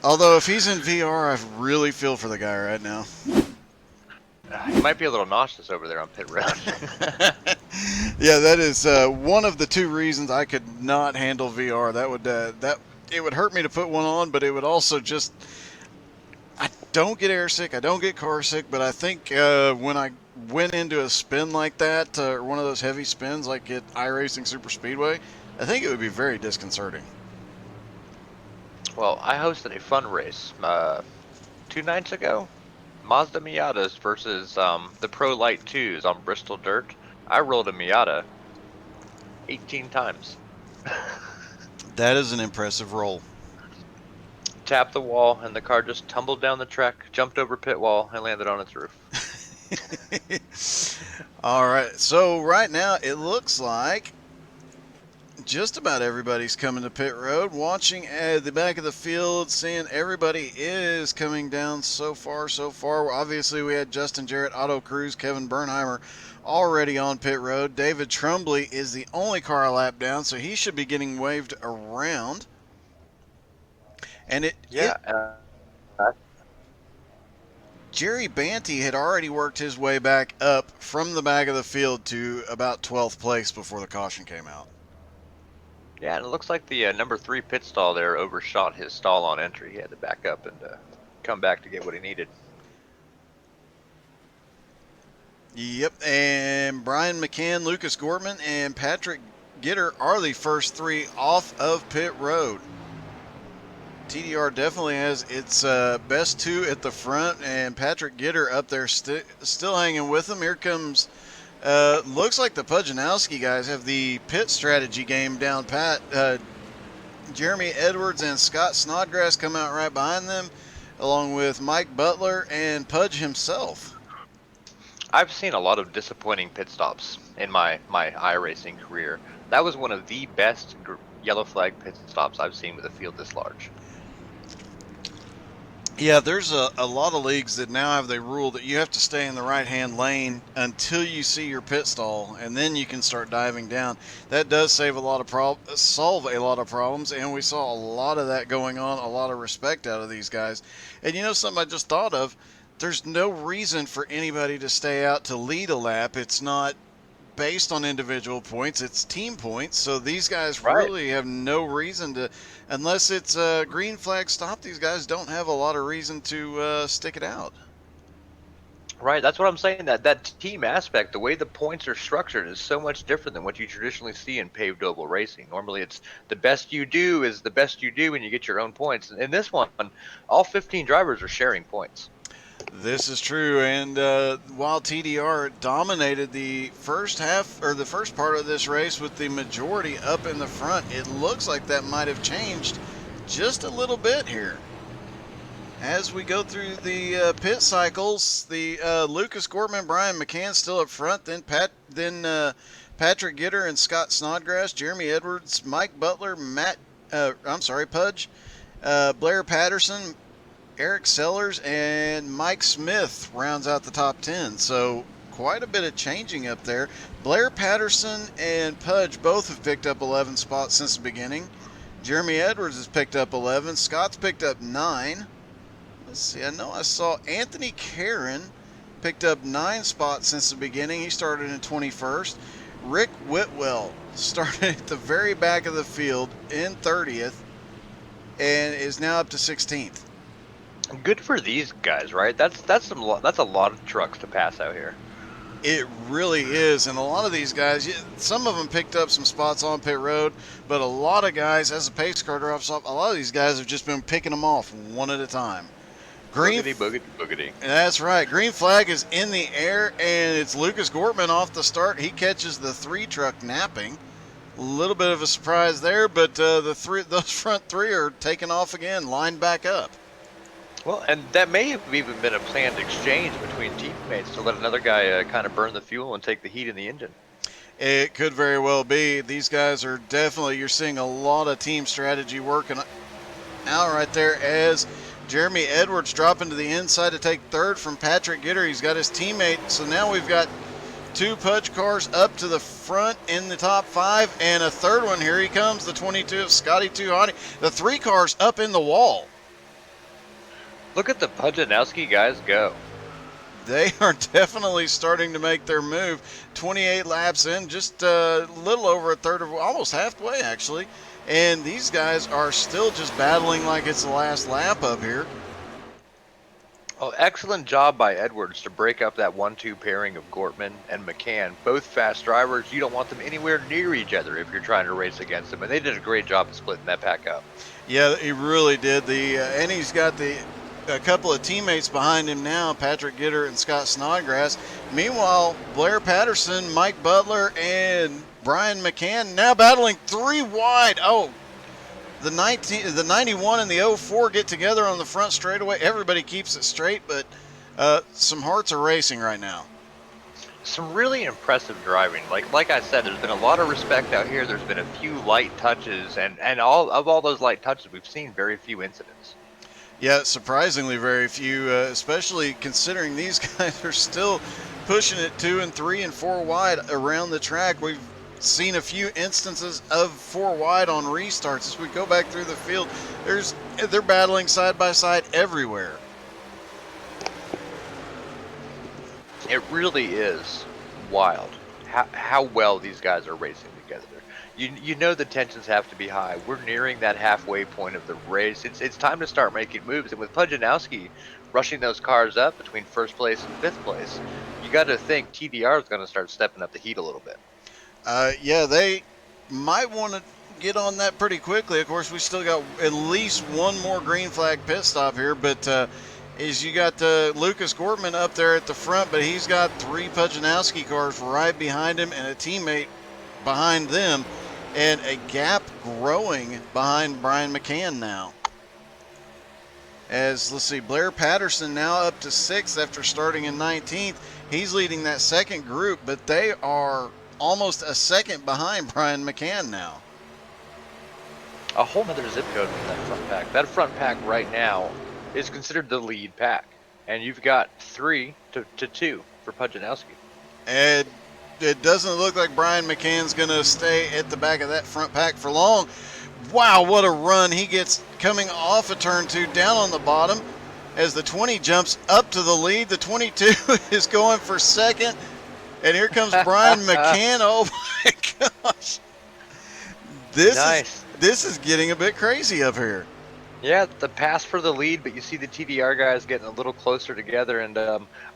Although, if he's in VR, I really feel for the guy right now. He might be a little nauseous over there on pit road. Yeah, that is one of the 2 reasons I could not handle VR. It would hurt me to put one on, but it would also just. I don't get air sick, I don't get car sick, but I think when I went into a spin like that, or one of those heavy spins like at iRacing Super Speedway, I think it would be very disconcerting. Well, I hosted a fun race 2 nights ago. Mazda Miatas versus the Pro Light 2s on Bristol Dirt. I rolled a Miata 18 times. That is an impressive roll. Tapped the wall, and the car just tumbled down the track, jumped over pit wall, and landed on its roof. All right, so right now it looks like just about everybody's coming to pit road. Watching at the back of the field, seeing everybody is coming down so far. Obviously, we had Justin Jarrett, Auto Cruz, Kevin Bernheimer already on pit road. David Trumbley is the only car a lap down, so he should be getting waved around. And Jerry Banty had already worked his way back up from the back of the field to about 12th place before the caution came out. Yeah, and it looks like the number 3 pit stall there overshot his stall on entry. He had to back up and come back to get what he needed. Yep, and Brian McCann, Lucas Gortman, and Patrick Gitter are the first 3 off of pit road. TDR definitely has its best 2 at the front, and Patrick Gitter up there still hanging with them. Here comes, looks like the Pujanowski guys have the pit strategy game down pat. Jeremy Edwards and Scott Snodgrass come out right behind them, along with Mike Butler and Pudge himself. I've seen a lot of disappointing pit stops in my iRacing career. That was one of the best yellow flag pit stops I've seen with a field this large. Yeah, there's a lot of leagues that now have the rule that you have to stay in the right-hand lane until you see your pit stall, and then you can start diving down. That does save a lot of solve a lot of problems, and we saw a lot of that going on, a lot of respect out of these guys. And you know something I just thought of? There's no reason for anybody to stay out to lead a lap. It's not based on individual points, it's team points. So these guys Right. really have no reason to, unless it's a green flag stop, these guys don't have a lot of reason to stick it out. Right, that's what I'm saying. That team aspect, the way the points are structured, is so much different than what you traditionally see in paved oval racing. Normally, it's the best you do is the best you do, and you get your own points. In this one, all 15 drivers are sharing points. This is true, and while TDR dominated the first half or the first part of this race with the majority up in the front, it looks like that might have changed just a little bit here. As we go through the pit cycles, the Lucas Gortman, Brian McCann still up front, then Patrick Gitter and Scott Snodgrass, Jeremy Edwards, Mike Butler, Pudge, Blair Patterson, Eric Sellers, and Mike Smith rounds out the top 10. So quite a bit of changing up there. Blair Patterson and Pudge both have picked up 11 spots since the beginning. Jeremy Edwards has picked up 11. Scott's picked up 9. Let's see, I know I saw Anthony Caron picked up 9 spots since the beginning. He started in 21st. Rick Whitwell started at the very back of the field in 30th and is now up to 16th. Good for these guys, right? That's a lot of trucks to pass out here. It really is, and a lot of these guys, some of them picked up some spots on pit road, but a lot of guys, as the pace car drops off, a lot of these guys have just been picking them off one at a time. Boogity, boogity, boogity. That's right. Green flag is in the air, and it's Lucas Gortman off the start. He catches the 3 truck napping. A little bit of a surprise there, but those front 3 are taking off again, lined back up. Well, and that may have even been a planned exchange between teammates to let another guy kind of burn the fuel and take the heat in the engine. It could very well be. These guys are definitely, you're seeing a lot of team strategy working out right there as Jeremy Edwards dropping to the inside to take third from Patrick Gitter. He's got his teammate. So now we've got 2 Pudge cars up to the front in the top 5, and a third one. Here he comes, the 22 of Scotty 2 Hottie. The 3 cars up in the wall. Look at the Nowski guys go. They are definitely starting to make their move. 28 laps in, just a little over a third of, almost halfway actually. And these guys are still just battling like it's the last lap up here. Oh, excellent job by Edwards to break up that 1-2 pairing of Gortman and McCann. Both fast drivers. You don't want them anywhere near each other if you're trying to race against them. And they did a great job of splitting that pack up. Yeah, he really did. And he's got a couple of teammates behind him now, Patrick Gitter and Scott Snodgrass. Meanwhile, Blair Patterson, Mike Butler, and Brian McCann now battling 3 wide. Oh, the 91 and the 04 get together on the front straightaway. Everybody keeps it straight, but some hearts are racing right now. Some really impressive driving. Like I said, there's been a lot of respect out here. There's been a few light touches, and all those light touches, we've seen very few incidents. Yeah, surprisingly very few, especially considering these guys are still pushing it 2 and 3 and 4 wide around the track. We've seen a few instances of 4 wide on restarts. As we go back through the field, they're battling side by side everywhere. It really is wild how well these guys are racing together. You know the tensions have to be high. We're nearing that halfway point of the race. It's time to start making moves. And with Pujanowski rushing those cars up between first place and fifth place, you got to think TDR is going to start stepping up the heat a little bit. Yeah, they might want to get on that pretty quickly. Of course, we still got at least one more green flag pit stop here, but is you got Lucas Gortman up there at the front, but he's got 3 Pujanowski cars right behind him and a teammate behind them, and a gap growing behind Brian McCann now. As, let's see, Blair Patterson now up to 6th after starting in 19th. He's leading that second group, but they are almost a second behind Brian McCann now. A whole nother zip code from that front pack. That front pack right now is considered the lead pack, and you've got 3-2 for Pujanowski. And it doesn't look like Brian McCann's going to stay at the back of that front pack for long. Wow, what a run he gets coming off of turn 2 down on the bottom as the 20 jumps up to the lead. The 22 is going for second. And here comes Brian McCann. Oh my gosh. Nice. This is getting a bit crazy up here. Yeah, the pass for the lead, but you see the TDR guys getting a little closer together, and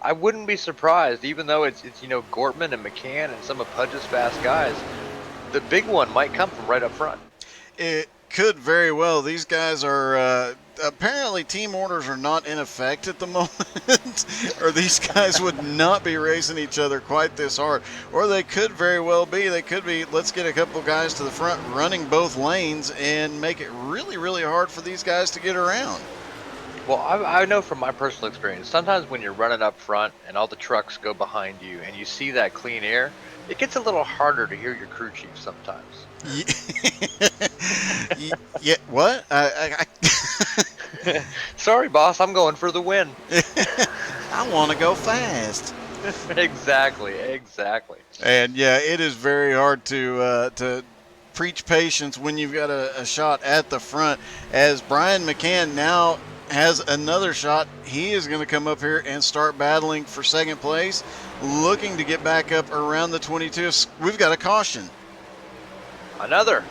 I wouldn't be surprised, even though it's Gortman and McCann and some of Pudge's fast guys, the big one might come from right up front. It could very well. These guys are apparently team orders are not in effect at the moment, or these guys would not be racing each other quite this hard. Or they could very well be. They could be, let's get a couple guys to the front running both lanes and make it really, really hard for these guys to get around. Well, I know from my personal experience, sometimes when you're running up front and all the trucks go behind you and you see that clean air, it gets a little harder to hear your crew chief sometimes. Yeah, what? Sorry, boss, I'm going for the win. I want to go fast. Exactly. And yeah, it is very hard to preach patience when you've got a shot at the front. As Brian McCann now has another shot, he is going to come up here and start battling for second place, looking to get back up around the 22. We've got a caution. Another.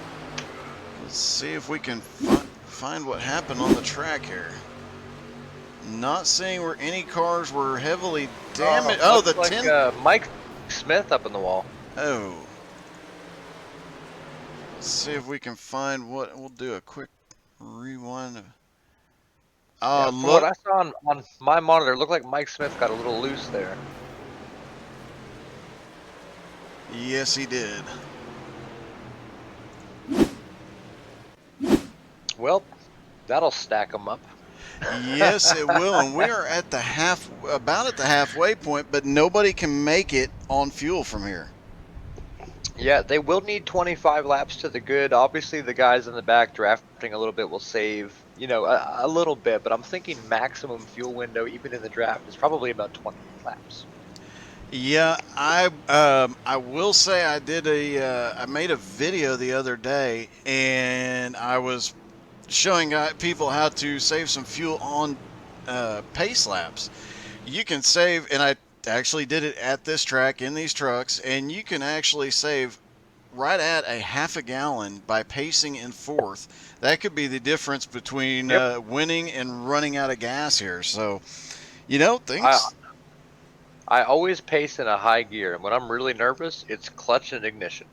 Let's see if we can find what happened on the track here. Not seeing where any cars were heavily damaged. Oh, the 10. Mike Smith up in the wall. Oh. Let's see if we can find what. We'll do a quick rewind. Oh, From look. what I saw on my monitor, it looked like Mike Smith got a little loose there. Yes, he did. Well, that'll stack them up. Yes, it will. And we are at about at the halfway point, but nobody can make it on fuel from here. Yeah, they will need 25 laps to the good. Obviously, the guys in the back drafting a little bit will save, a little bit. But I'm thinking maximum fuel window, even in the draft, is probably about 20 laps. Yeah, I will say I made a video the other day, and I was showing people how to save some fuel on pace laps. You can save, and I actually did it at this track in these trucks, and you can actually save right at a half a gallon by pacing in fourth. That could be the difference between winning and running out of gas here. So, things. I always pace in a high gear, and when I'm really nervous, it's clutch and ignition.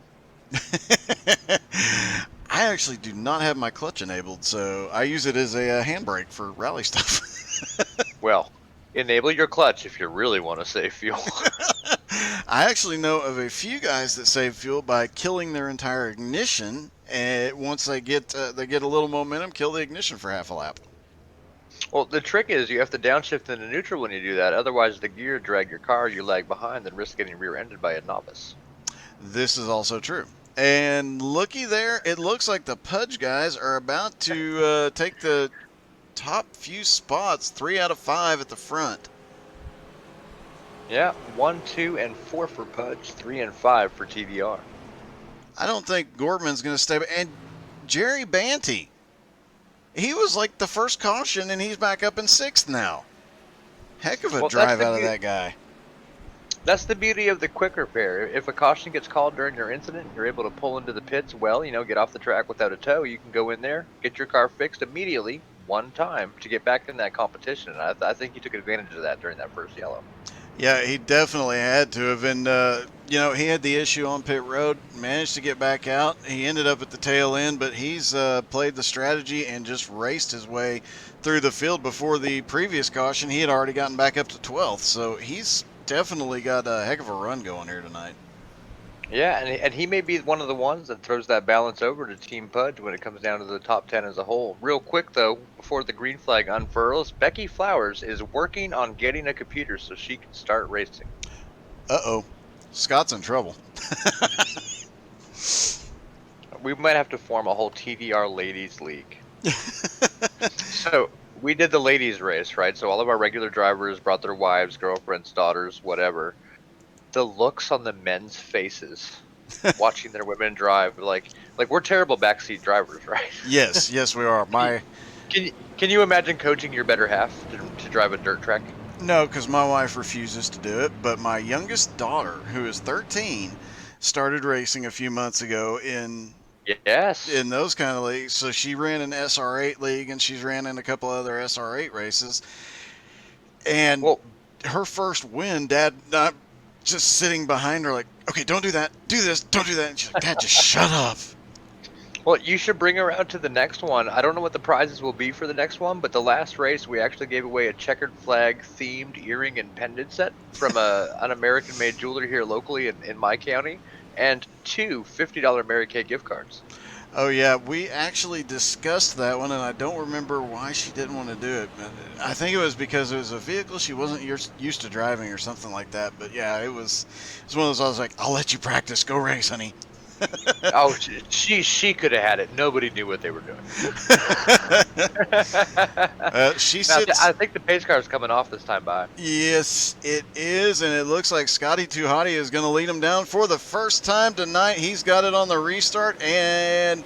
I actually do not have my clutch enabled, so I use it as a handbrake for rally stuff. Well, enable your clutch if you really want to save fuel. I actually know of a few guys that save fuel by killing their entire ignition, and once they get a little momentum, kill the ignition for half a lap. Well, the trick is you have to downshift into neutral when you do that. Otherwise, the gear drag your car, you lag behind, and risk getting rear-ended by a novice. This is also true. And looky there, it looks like the Pudge guys are about to take the top few spots, 3 out of 5 at the front. Yeah, 1, 2, and 4 for Pudge, 3 and 5 for TDR. I don't think Gorman's going to stay. And Jerry Banty, he was like the first caution, and he's back up in 6th now. Heck of a drive out of that guy. That's the beauty of the quicker pair. If a caution gets called during your incident, you're able to pull into the pits, get off the track without a tow. You can go in there, get your car fixed immediately, one time, to get back in that competition. And I think he took advantage of that during that first yellow. Yeah, he definitely had to have. And, he had the issue on pit road, managed to get back out. He ended up at the tail end, but he's played the strategy and just raced his way through the field. Before the previous caution, he had already gotten back up to 12th. So he's definitely got a heck of a run going here tonight. Yeah, and he may be one of the ones that throws that balance over to Team Pudge when it comes down to the top 10 as a whole. Real quick, though, before the green flag unfurls, Becky Flowers is working on getting a computer so she can start racing. Uh-oh. Scott's in trouble. We might have to form a whole TDR Ladies League. So, we did the ladies race, right? So all of our regular drivers brought their wives, girlfriends, daughters, whatever. The looks on the men's faces watching their women drive, like we're terrible backseat drivers, right? Yes, yes, we are. Can you imagine coaching your better half to drive a dirt track? No, because my wife refuses to do it. But my youngest daughter, who is 13, started racing a few months ago Yes. in those kind of leagues. So she ran an SR8 league, and she's ran in a couple other SR8 races. And Well, her first win, Dad not just sitting behind her like, okay, don't do that, do this, don't do that. And she's like, Dad, just shut up. well, you should bring her out to the next one. I don't know what the prizes will be for the next one, but the last race we actually gave away a checkered flag themed earring and pendant set from an American-made jeweler here locally in my county, and two $50 Mary Kay gift cards. Oh yeah, we actually discussed that one, and I don't remember why she didn't want to do it. But I think it was because it was a vehicle she wasn't used to driving or something like that. But yeah, it was one of those. I was like, I'll let you practice. Go race, honey. Oh, she could have had it. Nobody knew what they were doing. She Now, sits. I think the pace car is coming off this time by. Yes, it is, and it looks like Scotty Too Hottie is going to lead him down for the first time tonight. He's got it on the restart, and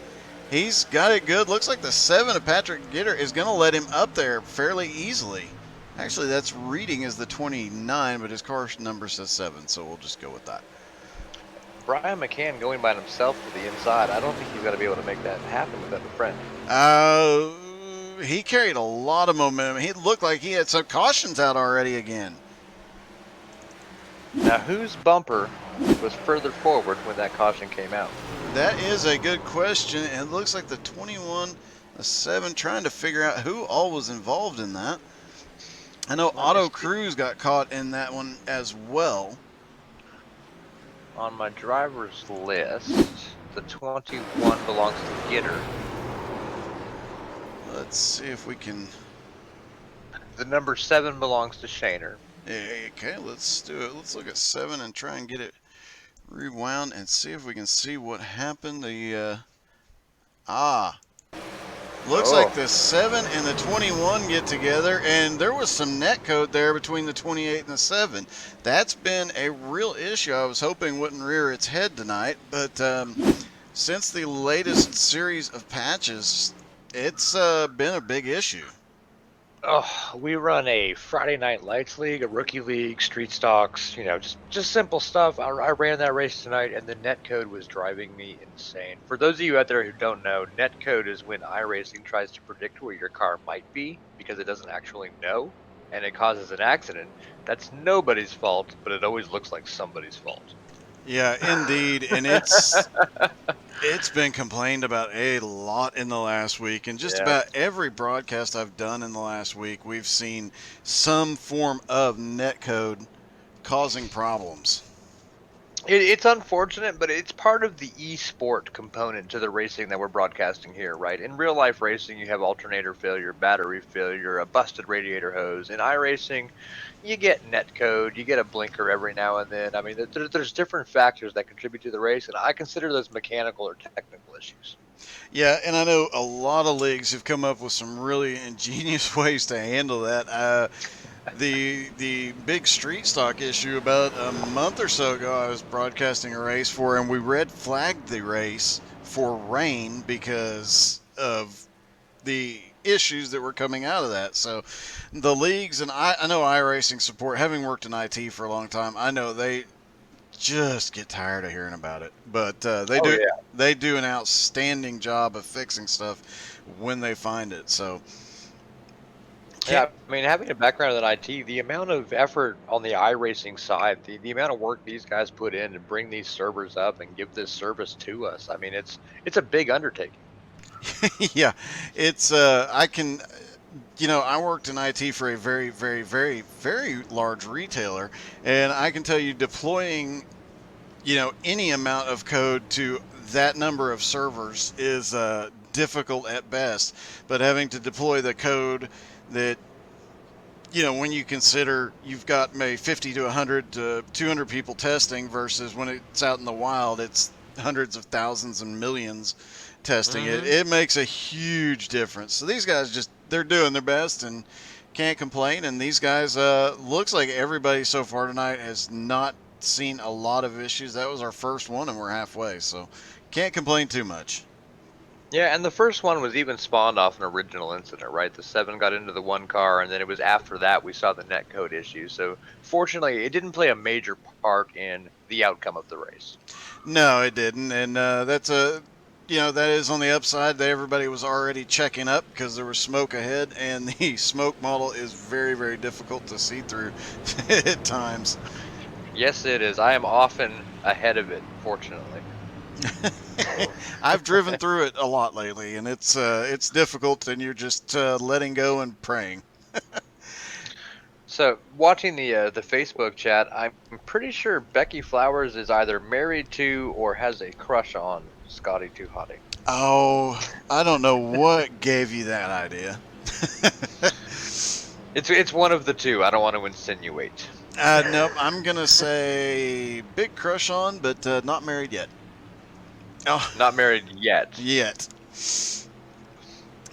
he's got it good. Looks like the 7 of Patrick Gitter is going to let him up there fairly easily. Actually, that's reading as the 29, but his car number says 7, so we'll just go with that. Brian McCann going by himself to the inside. I don't think he's going to be able to make that happen without a friend. He carried a lot of momentum. He looked like he had some cautions out already again. Now, whose bumper was further forward when that caution came out? That is a good question. It looks like the 21, the 7, trying to figure out who all was involved in that. I know Otto Cruz got caught in that one as well. On my driver's list, the 21 belongs to Gitter. Let's see if we can. The number 7 belongs to Shaner. Okay, let's do it. Let's look at 7 and try and get it rewound and see if we can see what happened. Looks like the 7 and the 21 get together, and there was some net code there between the 28 and the 7. That's been a real issue. I was hoping wouldn't rear its head tonight, but since the latest series of patches, it's been a big issue. Oh, we run a Friday Night Lights league, a rookie league, street stocks, just simple stuff. I ran that race tonight, and the net code was driving me insane. For those of you out there who don't know, net code is when iRacing tries to predict where your car might be because it doesn't actually know, and it causes an accident. That's nobody's fault, but it always looks like somebody's fault. Yeah, indeed, and it's been complained about a lot in the last week, and just about every broadcast I've done in the last week, we've seen some form of netcode causing problems. It's unfortunate, but it's part of the e-sport component to the racing that we're broadcasting here, right? In real life racing, you have alternator failure, battery failure, a busted radiator hose. In iRacing, you get netcode, you get a blinker every now and then. I mean, there's different factors that contribute to the race, and I consider those mechanical or technical issues. Yeah, and I know a lot of leagues have come up with some really ingenious ways to handle that. The big street stock issue about a month or so ago, I was broadcasting a race for, and we red flagged the race for rain because of the issues that were coming out of that. So the leagues, and I know iRacing support, having worked in IT for a long time, I know they just get tired of hearing about it, but they do an outstanding job of fixing stuff when they find it. So yeah, I mean, having a background in IT, the amount of effort on the iRacing side, the amount of work these guys put in to bring these servers up and give this service to us, I mean, it's a big undertaking. yeah, it's I can, I worked in IT for a very, very, very, very large retailer, and I can tell you deploying, any amount of code to that number of servers is difficult at best. But having to deploy the code that, when you consider you've got maybe 50 to 100 to 200 people testing versus when it's out in the wild, it's hundreds of thousands and millions testing it makes a huge difference. So these guys they're doing their best and can't complain. And these guys, looks like everybody so far tonight has not seen a lot of issues. That was our first one, and we're halfway, so can't complain too much. Yeah, and the first one was even spawned off an original incident, right? The 7 got into the one car, and then it was after that we saw the netcode issue. So fortunately, it didn't play a major part in the outcome of the race. No, it didn't, and that's that is on the upside. That everybody was already checking up because there was smoke ahead, and the smoke model is very, very difficult to see through at times. Yes, it is. I am often ahead of it, fortunately. I've driven through it a lot lately, and it's difficult, and you're just letting go and praying. So, watching the Facebook chat, I'm pretty sure Becky Flowers is either married to or has a crush on Scotty Too Hottie. Oh, I don't know what gave you that idea. It's one of the two. I don't want to insinuate. Nope, I'm gonna say big crush on, but not married yet. Oh, Not married yet. yet.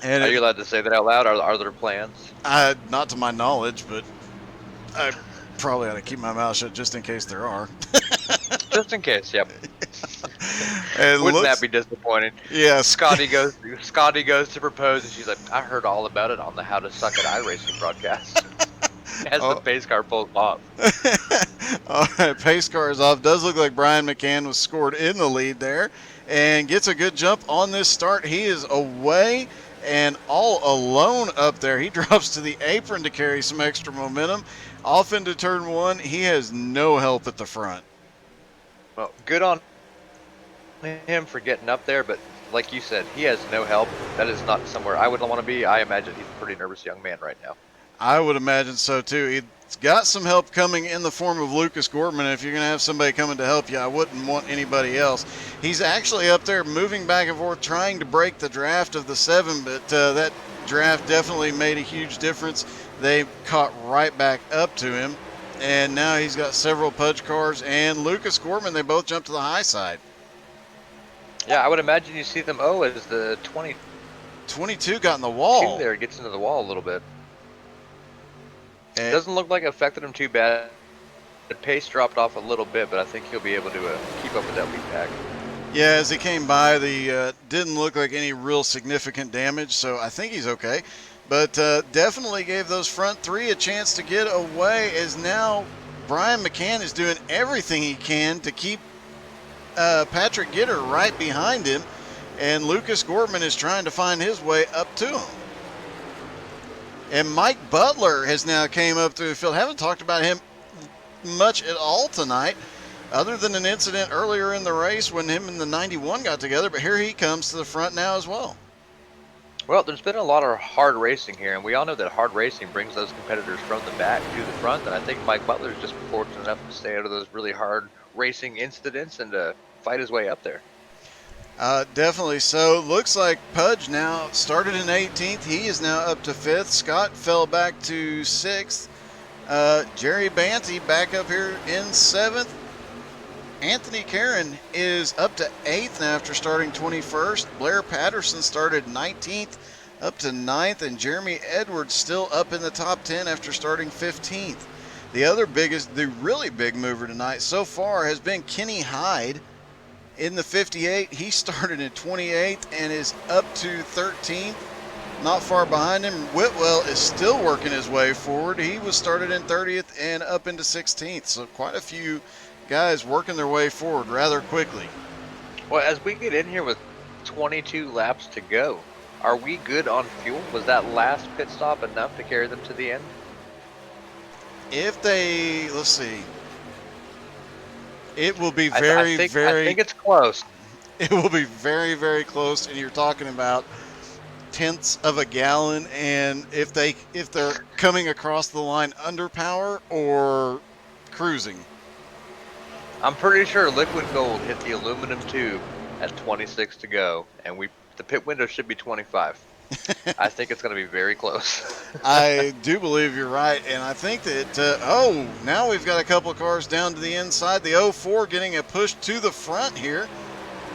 And Are you allowed to say that out loud? Are there plans? not to my knowledge, but I probably ought to keep my mouth shut just in case there are. Just in case, yep. And Wouldn't that be disappointing? Yeah, Scotty goes to propose, and she's like, "I heard all about it on the How to Suck at iRacing broadcast." As the pace car pulls off. All right, pace car is off. Does look like Brian McCann was scored in the lead there and gets a good jump on this start. He is away and all alone up there. He drops to the apron to carry some extra momentum. Off into turn 1. He has no help at the front. Well, good on him for getting up there, but like you said, he has no help. That is not somewhere I would want to be. I imagine he's a pretty nervous young man right now. I would imagine so too. He's got some help coming in the form of Lucas Gorman. If you're going to have somebody coming to help you, I wouldn't want anybody else. He's actually up there moving back and forth, trying to break the draft of the 7, but that draft definitely made a huge difference. They caught right back up to him, and now he's got several Pudge cars and Lucas Gorman. They both jumped to the high side. Yeah, I would imagine you see them. Oh, as the 22 got in the wall. there gets into the wall a little bit. And Doesn't look like it affected him too bad. The pace dropped off a little bit, but I think he'll be able to keep up with that lead pack. yeah, as he came by, the didn't look like any real significant damage, so I think he's okay. But definitely gave those front 3 a chance to get away, as now Brian McCann is doing everything he can to keep Patrick Gitter right behind him, and Lucas Gorman is trying to find his way up to him. And Mike Butler has now came up through the field. Haven't talked about him much at all tonight, other than an incident earlier in the race when him and the 91 got together, but here he comes to the front now as well. Well, there's been a lot of hard racing here, and we all know that hard racing brings those competitors from the back to the front, and I think Mike Butler's just fortunate enough to stay out of those really hard racing incidents and to fight his way up there. Definitely so. Looks like Pudge now started in 18th. He is now up to 5th. Scott fell back to 6th. Jerry Banty back up here in 7th. Anthony Caron is up to 8th now after starting 21st. Blair Patterson started 19th up to 9th. And Jeremy Edwards still up in the top 10 after starting 15th. The really big mover tonight so far has been Kenny Hyde. In the 58, he started in 28th and is up to 13th. Not far behind him, Whitwell is still working his way forward. He was started in 30th and up into 16th. So quite a few guys working their way forward rather quickly. Well, as we get in here with 22 laps to go, are we good on fuel? Was that last pit stop enough to carry them to the end? Let's see. It will be I think it's close. It will be very, very close, and you're talking about tenths of a gallon. And if they're coming across the line under power or cruising, I'm pretty sure Liquid Gold hit the aluminum tube at 26 to go, and the pit window should be 25. I think it's going to be very close. I do believe you're right, and I think that, now we've got a couple of cars down to the inside. The 04 getting a push to the front here.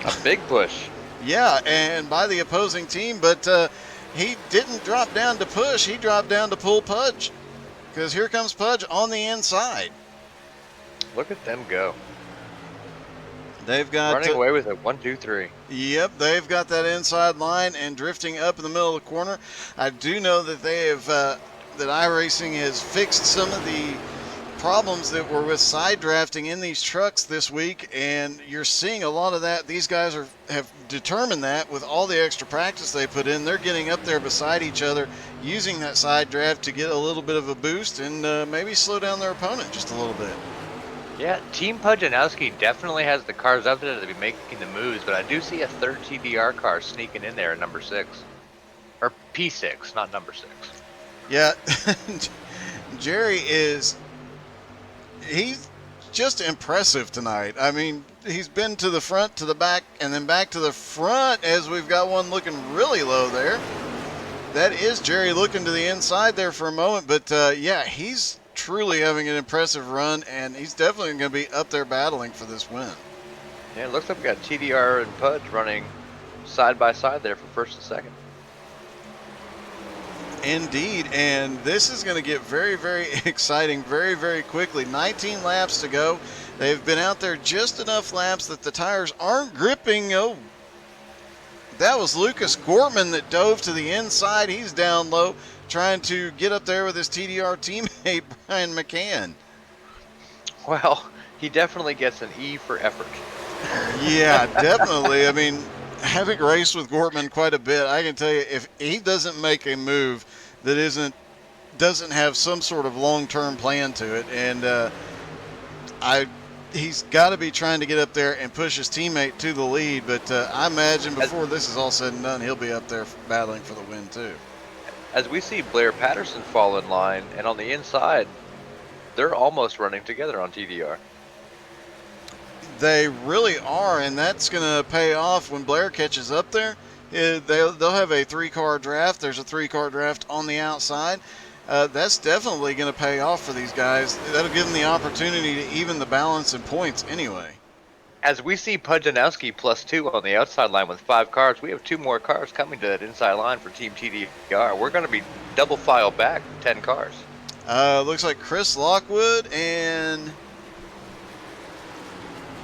A big push. Yeah, and by the opposing team, but he didn't drop down to push. He dropped down to pull Pudge, because here comes Pudge on the inside. Look at them go. They've got running away with it. 1, 2, 3. Yep, they've got that inside line and drifting up in the middle of the corner. I do know that they have that iRacing has fixed some of the problems that were with side drafting in these trucks this week, and you're seeing a lot of that. These guys have determined that with all the extra practice they put in. They're getting up there beside each other, using that side draft to get a little bit of a boost and maybe slow down their opponent just a little bit. Yeah, Team Nowski definitely has the cars up there to be making the moves, but I do see a third TDR car sneaking in there at number 6. Or P6, not number 6. Yeah, Jerry he's just impressive tonight. I mean, he's been to the front, to the back, and then back to the front as we've got one looking really low there. That is Jerry looking to the inside there for a moment, but yeah, he's truly having an impressive run, and he's definitely going to be up there battling for this win. Yeah, it looks like we got TDR and Pudge running side by side there for first and second. Indeed, and this is going to get very, very exciting very, very quickly. 19 laps to go. They've been out there just enough laps that the tires aren't gripping. Oh, that was Lucas Gortman that dove to the inside. He's down low, trying to get up there with his TDR teammate, Brian McCann. Well, he definitely gets an E for effort. Yeah, definitely. I mean, having raced with Gortman quite a bit, I can tell you, if he doesn't make a move that doesn't have some sort of long-term plan to it, and he's got to be trying to get up there and push his teammate to the lead, but I imagine before this is all said and done, he'll be up there battling for the win too. As we see Blair Patterson fall in line, and on the inside, they're almost running together on TDR. They really are, and that's going to pay off when Blair catches up there. They'll have a 3-car draft. There's a 3-car draft on the outside. That's definitely going to pay off for these guys. That'll give them the opportunity to even the balance in points anyway. As we see Nowski +2 on the outside line with 5 cars, we have 2 more cars coming to that inside line for Team TDR. We're going to be double file back 10 cars. Looks like Chris Lockwood and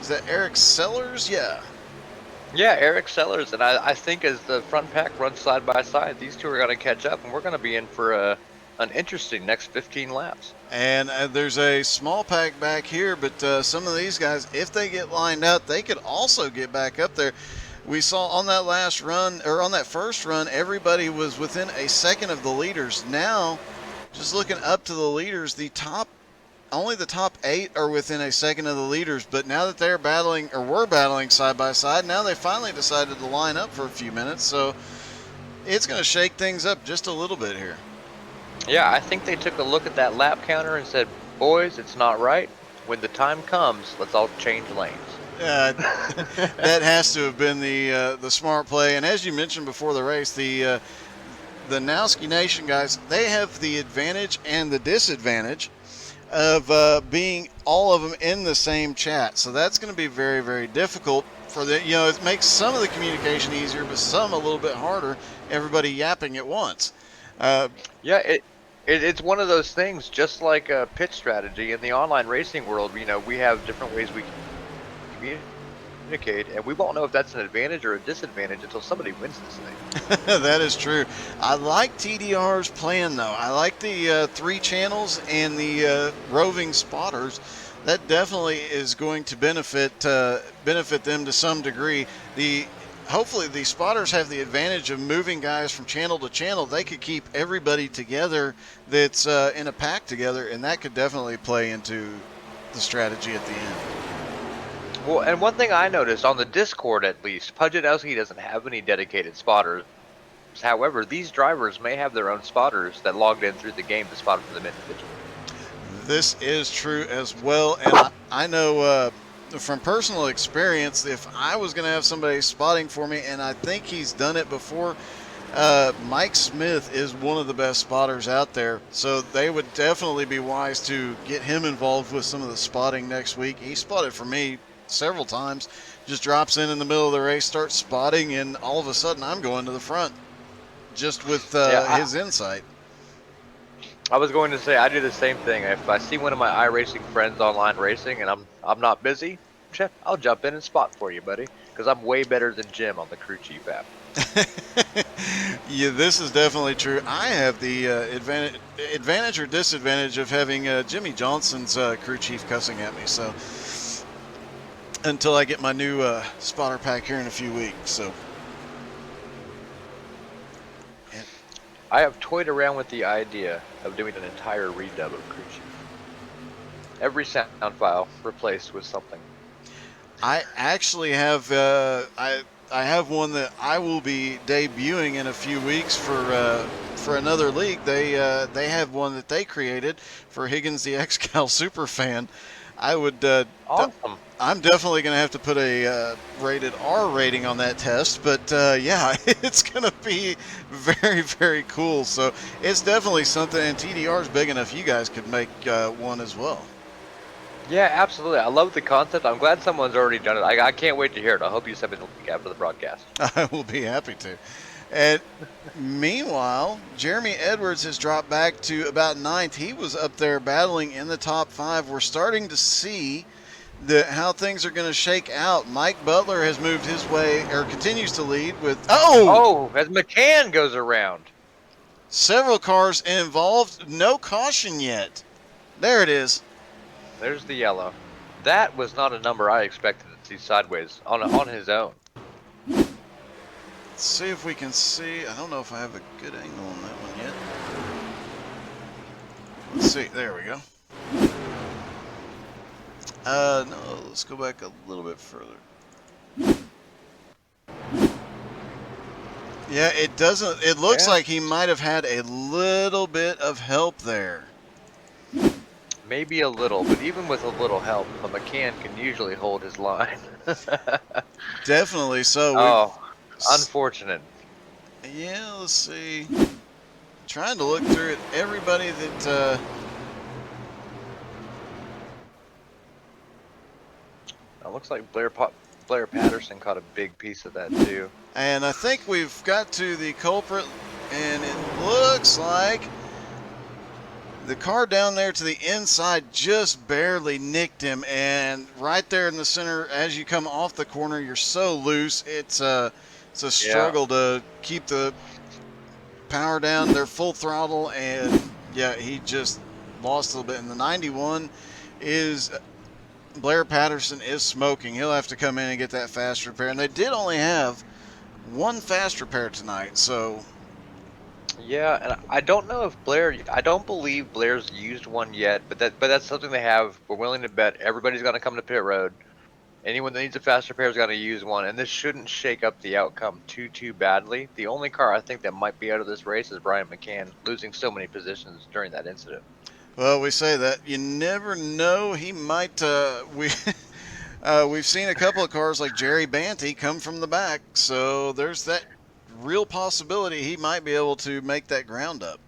is that Eric Sellers? Yeah. Yeah, Eric Sellers, and I think as the front pack runs side by side, these two are going to catch up, and we're going to be in for an interesting next 15 laps. And there's a small pack back here, but some of these guys, if they get lined up, they could also get back up there. We saw on that last run, or on that first run, everybody was within a second of the leaders. Now, just looking up to the leaders, only the top 8 are within a second of the leaders, but now that they're battling, or were battling side by side, now they finally decided to line up for a few minutes, so it's going to shake things up just a little bit here. Yeah, I think they took a look at that lap counter and said, boys, it's not right. When the time comes, let's all change lanes. That has to have been the smart play, and as you mentioned before the race, the Nowski Nation guys, they have the advantage and the disadvantage of being all of them in the same chat. So that's going to be very, very difficult for the, it makes some of the communication easier, but some a little bit harder, everybody yapping at once. Yeah, it's one of those things, just like a pitch strategy in the online racing world. We have different ways we communicate, and we won't know if that's an advantage or a disadvantage until somebody wins this thing. That is true. I like TDR's plan, though. I like the 3 channels and the roving spotters. That definitely is going to benefit them to some degree. Hopefully the spotters have the advantage of moving guys from channel to channel. They could keep everybody together that's in a pack together, and that could definitely play into the strategy at the end. Well, and one thing I noticed on the Discord, at least, Nowski doesn't have any dedicated spotters. However, these drivers may have their own spotters that logged in through the game to spot for them individually. This is true as well, and I know from personal experience, if I was going to have somebody spotting for me, and I think he's done it before, Mike Smith is one of the best spotters out there, so they would definitely be wise to get him involved with some of the spotting next week. He spotted for me several times, just drops in the middle of the race, starts spotting, and all of a sudden I'm going to the front. just with Yeah, his insight. I was going to say I do the same thing. If I see one of my iRacing friends online racing and I'm not busy, I'll jump in and spot for you, buddy, because I'm way better than Jim on the crew chief app. Yeah, this is definitely true. I have the advantage or disadvantage of having Jimmy Johnson's crew chief cussing at me. So until I get my new spotter pack here in a few weeks. So I have toyed around with the idea of doing an entire redub of crew chief. Every sound file replaced with something. I actually have I have one that I will be debuting in a few weeks for another league. They have one that they created for Higgins the XCal Superfan. I would Awesome. I'm definitely going to have to put a rated R rating on that test, but yeah, it's going to be very, very cool. So it's definitely something, and TDR is big enough you guys could make one as well. Yeah, absolutely. I love the concept. I'm glad someone's already done it. I can't wait to hear it. I hope you send me the link after the broadcast. I will be happy to. And meanwhile, Jeremy Edwards has dropped back to about ninth. He was up there battling in the top 5. We're starting to see how things are going to shake out. Mike Butler has moved his way, or continues to lead with As McCann goes around. Several cars involved. No caution yet. There it is. There's the yellow. That was not a number I expected to see sideways on his own. Let's see if we can see. I don't know if I have a good angle on that one yet. Let's see. There we go. No, let's go back a little bit further. Yeah, it doesn't. It looks like he might have had a little bit of help there. Maybe a little, but even with a little help, a McCann can usually hold his line. Definitely so. Oh, unfortunate. Yeah, let's see. Trying to look through it. Everybody that. It looks like Blair Patterson caught a big piece of that too. And I think we've got to the culprit, and it looks like the car down there to the inside just barely nicked him, and right there in the center, as you come off the corner, you're so loose. It's a struggle to keep the power down. They're full throttle, and yeah, he just lost a little bit. And the 91 is Blair Patterson is smoking. He'll have to come in and get that fast repair. And they did only have one fast repair tonight, so. Yeah, and I don't know if I don't believe Blair's used one yet, but that's something they have. We're willing to bet everybody's going to come to pit road. Anyone that needs a fast repair is going to use one, and this shouldn't shake up the outcome too badly. The only car I think that might be out of this race is Brian McCann, losing so many positions during that incident. Well, we say that. You never know. He might. We've seen a couple of cars like Jerry Banty come from the back, so there's that real possibility he might be able to make that ground up.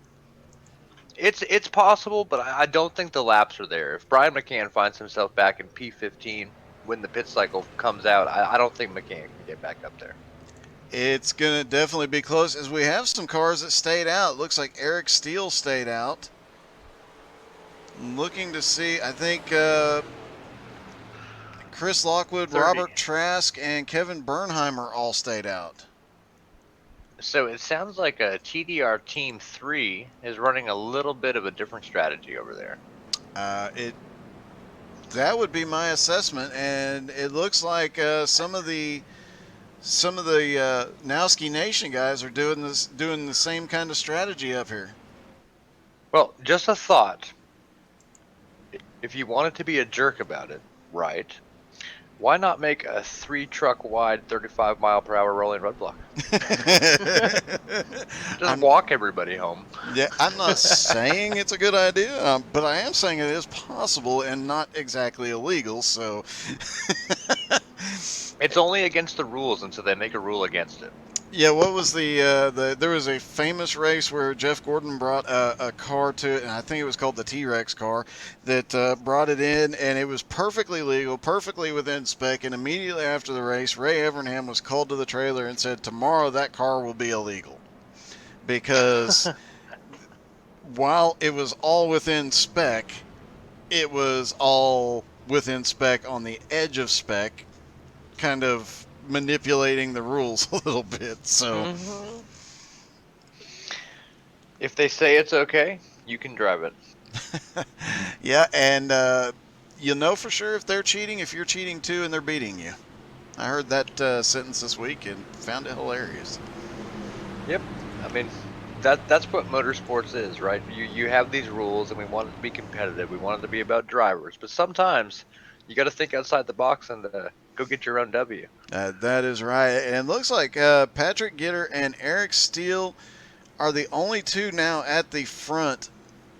It's possible, but I don't think the laps are there. If Brian McCann finds himself back in P15 when the pit cycle comes out, I don't think McCann can get back up there. It's going to definitely be close, as we have some cars that stayed out. Looks like Eric Steele stayed out. Looking to see, I think Chris Lockwood, 30. Robert Trask, and Kevin Bernheimer all stayed out. So it sounds like a TDR Team 3 is running a little bit of a different strategy over there. That would be my assessment, and it looks like some of the Nowski Nation guys are doing the same kind of strategy up here. Well, just a thought. If you wanted to be a jerk about it, right? Why not make a 3-truck wide, 35-mile-per-hour rolling roadblock? Just walk everybody home. Yeah, I'm not saying it's a good idea, but I am saying it is possible and not exactly illegal. So it's only against the rules until they make a rule against it. Yeah, what was there was a famous race where Jeff Gordon brought a car to it, and I think it was called the T-Rex car, that brought it in, and it was perfectly legal, perfectly within spec, and immediately after the race, Ray Evernham was called to the trailer and said, tomorrow that car will be illegal. because while it was all within spec, it was all within spec on the edge of spec, kind of manipulating the rules a little bit. So, Mhm. If they say it's okay, you can drive it. yeah, and you know for sure if they're cheating, if you're cheating too, and they're beating you. I heard that sentence this week and found it hilarious. Yep. I mean, that's what motorsports is, right? You have these rules, and we want it to be competitive. We want it to be about drivers, but sometimes you got to think outside the box and go get your own W. That is right. And it looks like Patrick Gitter and Eric Steele are the only two now at the front.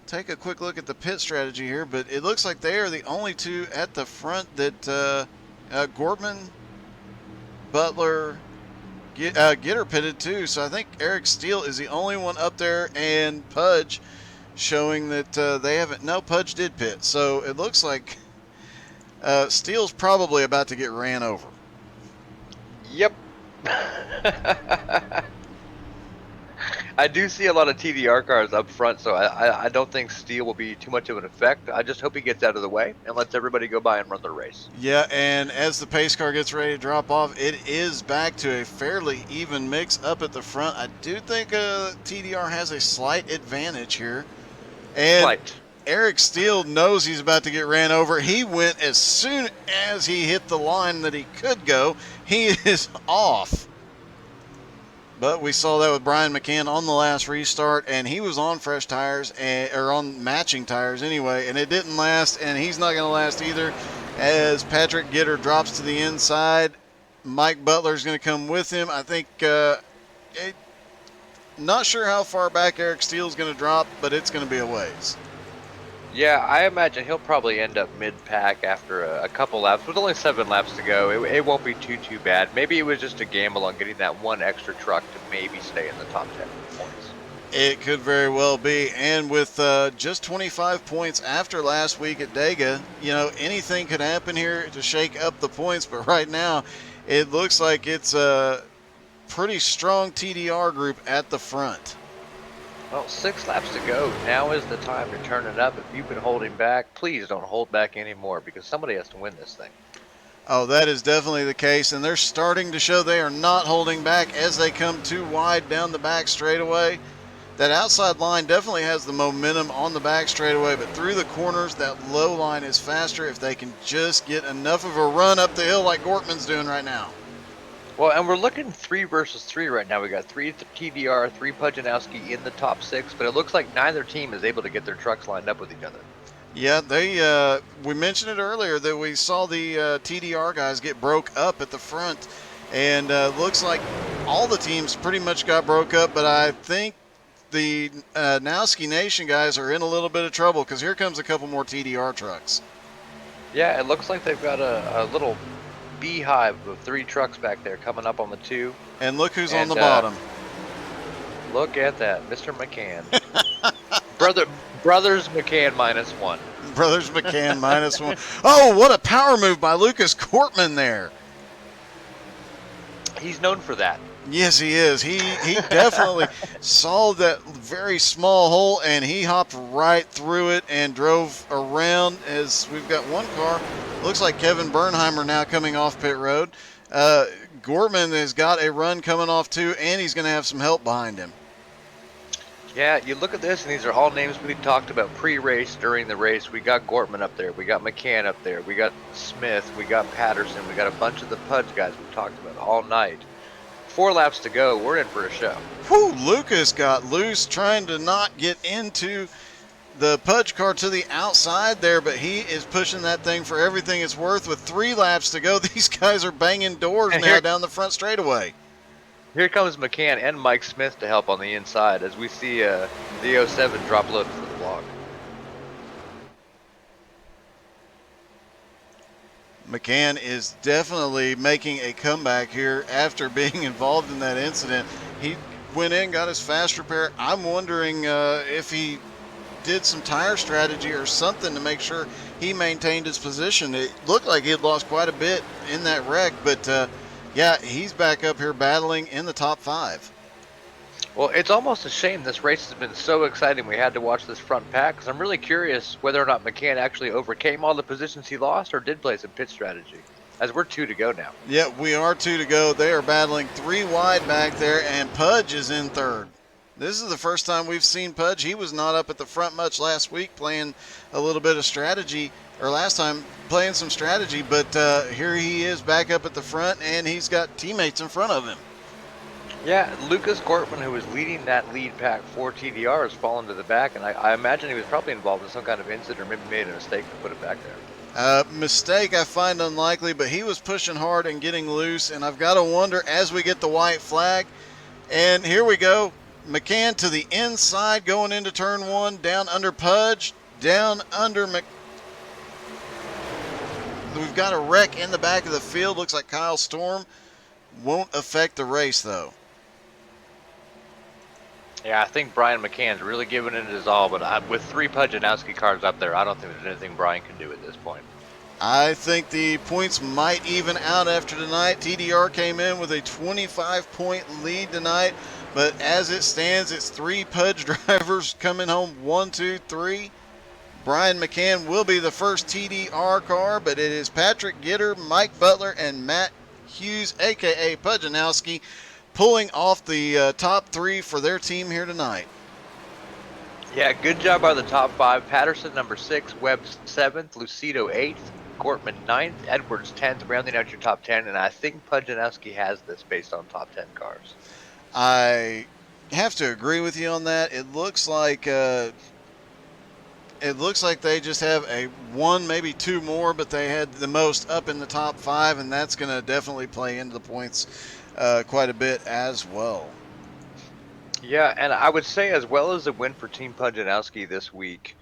Take a quick look at the pit strategy here, but it looks like they are the only two at the front that Gortman, Butler, Gitter pitted too. So I think Eric Steele is the only one up there, and Pudge showing that they haven't. No, Pudge did pit. So it looks like Steele's probably about to get ran over. Yep. I do see a lot of TDR cars up front, so I don't think Steele will be too much of an effect. I just hope he gets out of the way and lets everybody go by and run their race. Yeah, and as the pace car gets ready to drop off, it is back to a fairly even mix up at the front. I do think TDR has a slight advantage here. And Slight. Eric Steele knows he's about to get ran over. He went as soon as he hit the line that he could go. He is off. But we saw that with Brian McCann on the last restart, and he was on fresh tires, or on matching tires anyway, and it didn't last, and he's not going to last either. As Patrick Gitter drops to the inside, Mike Butler's going to come with him. I think, not sure how far back Eric Steele's going to drop, but it's going to be a ways. Yeah, I imagine he'll probably end up mid-pack after a couple laps. With only 7 laps to go, it won't be too bad. Maybe it was just a gamble on getting that one extra truck to maybe stay in the top 10 points. It could very well be. And with just 25 points after last week at Dega, anything could happen here to shake up the points. But right now, it looks like it's a pretty strong TDR group at the front. Well, 6 laps to go. Now is the time to turn it up. If you've been holding back, please don't hold back anymore, because somebody has to win this thing. Oh, that is definitely the case, and they're starting to show they are not holding back as they come too wide down the back straightaway. That outside line definitely has the momentum on the back straightaway, but through the corners, that low line is faster if they can just get enough of a run up the hill like Gortman's doing right now. Well, and we're looking 3 versus 3 right now. We got 3 TDR, 3 Pujanowski in the top 6, but it looks like neither team is able to get their trucks lined up with each other. Yeah, we mentioned it earlier that we saw the TDR guys get broke up at the front, and looks like all the teams pretty much got broke up, but I think the Nowski Nation guys are in a little bit of trouble because here comes a couple more TDR trucks. Yeah, it looks like they've got a little beehive of 3 trucks back there coming up on the 2. And look who's on the bottom. Look at that, Mr. McCann. Brothers McCann -1. Brothers McCann -1. Oh, what a power move by Lucas Cortman there. He's known for that. Yes, he is. He definitely saw that very small hole, and he hopped right through it and drove around. As we've got one car, looks like Kevin Bernheimer now coming off pit road. Gorman has got a run coming off too, and he's going to have some help behind him. Yeah, you look at this, and these are all names we talked about pre-race, during the race. We got Gortman up there. We got McCann up there. We got Smith. We got Patterson. We got a bunch of the Pudge guys we talked about all night. 4 laps to go. We're in for a show. Whew, Lucas got loose trying to not get into the Pudge car to the outside there, but he is pushing that thing for everything it's worth. With 3 laps to go, these guys are banging doors now down the front straightaway. Here comes McCann and Mike Smith to help on the inside as we see the 07 drop load for the vlog. McCann is definitely making a comeback here after being involved in that incident. He went in, got his fast repair. I'm wondering if he did some tire strategy or something to make sure he maintained his position. It looked like he had lost quite a bit in that wreck, but yeah, he's back up here battling in the top 5. Well, it's almost a shame this race has been so exciting we had to watch this front pack, because I'm really curious whether or not McCann actually overcame all the positions he lost or did play some pit strategy, as we're 2 to go now. Yeah, we are 2 to go. They are battling 3 wide back there, and Pudge is in third. This is the first time we've seen Pudge. He was not up at the front much last week playing a little bit of strategy, or last time playing some strategy, but here he is back up at the front, and he's got teammates in front of him. Yeah, Lucas Cortman, who was leading that lead pack for TDR, has fallen to the back, and I imagine he was probably involved in some kind of incident or maybe made a mistake to put it back there. Mistake I find unlikely, but he was pushing hard and getting loose, and I've got to wonder as we get the white flag, and here we go. McCann to the inside going into turn 1, down under Pudge, down under We've got a wreck in the back of the field. Looks like Kyle Storm. Won't affect the race, though. Yeah, I think Brian McCann's really giving it his all, but with 3 Pudjanowski cars up there, I don't think there's anything Brian can do at this point. I think the points might even out after tonight. TDR came in with a 25-point lead tonight, but as it stands, it's 3 Pudge drivers coming home 1, 2, 3. Brian McCann will be the first TDR car, but it is Patrick Gitter, Mike Butler, and Matt Hughes, a.k.a. Pudjanowski, pulling off the top 3 for their team here tonight. Yeah, good job by the top 5. Patterson, number 6, Webb 7th, Lucido 8th, Cortman 9th, Edwards 10th, rounding out your top 10, and I think Pudjanowski has this based on top 10 cars. I have to agree with you on that. It looks like they just have a 1, maybe 2 more, but they had the most up in the top 5, and that's going to definitely play into the points quite a bit as well. Yeah, and I would say as well as the win for Team Pudjanowski this week,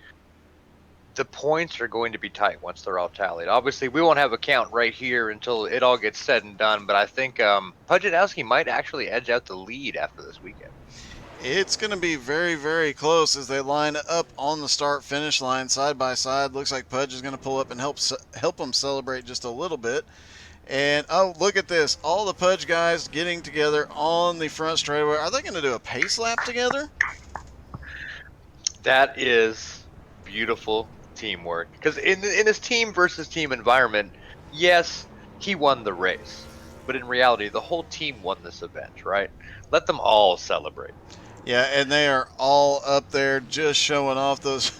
the points are going to be tight once they're all tallied. Obviously, we won't have a count right here until it all gets said and done, but I think Pudjanowski might actually edge out the lead after this weekend. It's going to be very, very close as they line up on the start-finish line side by side. Looks like Pudge is going to pull up and help them celebrate just a little bit. And, oh, look at this. All the Pudge guys getting together on the front straightaway. Are they going to do a pace lap together? That is beautiful teamwork. Because in this team versus team environment, yes, he won the race. But in reality, the whole team won this event, right? Let them all celebrate. Yeah, and they are all up there just showing off those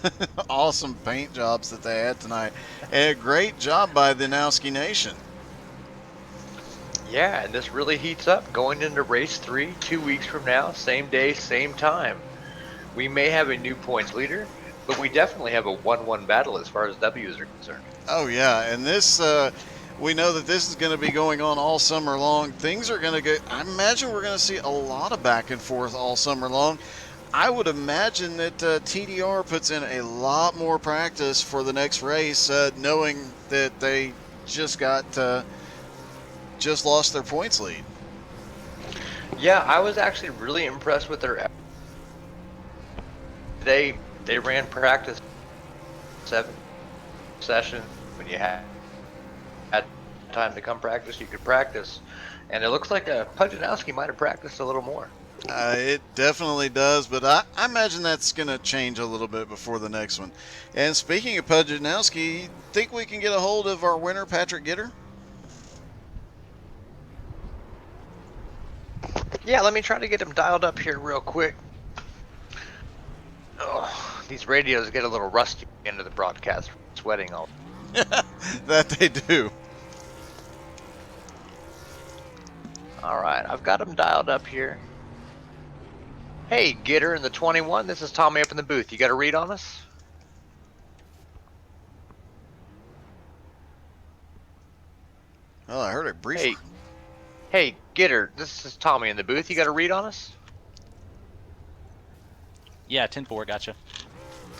awesome paint jobs that they had tonight. And a great job by the Nowski Nation. Yeah, and this really heats up going into race 3 2 weeks from now, same day, same time. We may have a new points leader, but we definitely have a 1-1 battle as far as W's are concerned. Oh, yeah, and this, we know that this is going to be going on all summer long. Things are going to go, I imagine we're going to see a lot of back and forth all summer long. I would imagine that TDR puts in a lot more practice for the next race, knowing that they just lost their points lead. Yeah, I was actually really impressed with their. They ran practice 7 session. When you had time to come practice, you could practice, and it looks like Pudjanowski might have practiced a little more. It definitely does, but I imagine that's going to change a little bit before the next one. And speaking of Pudjanowski, think we can get a hold of our winner, Patrick Gitter? Yeah, let me try to get him dialed up here real quick. Oh, these radios get a little rusty into the broadcast, sweating all. That they do. All right, I've got him dialed up here. Hey, Gitter in the 21, this is Tommy up in the booth. You got a read on us? Well, I heard it briefly. Hey, Gitter, this is Tommy in the booth. You got a read on us? Yeah, 10-4, gotcha.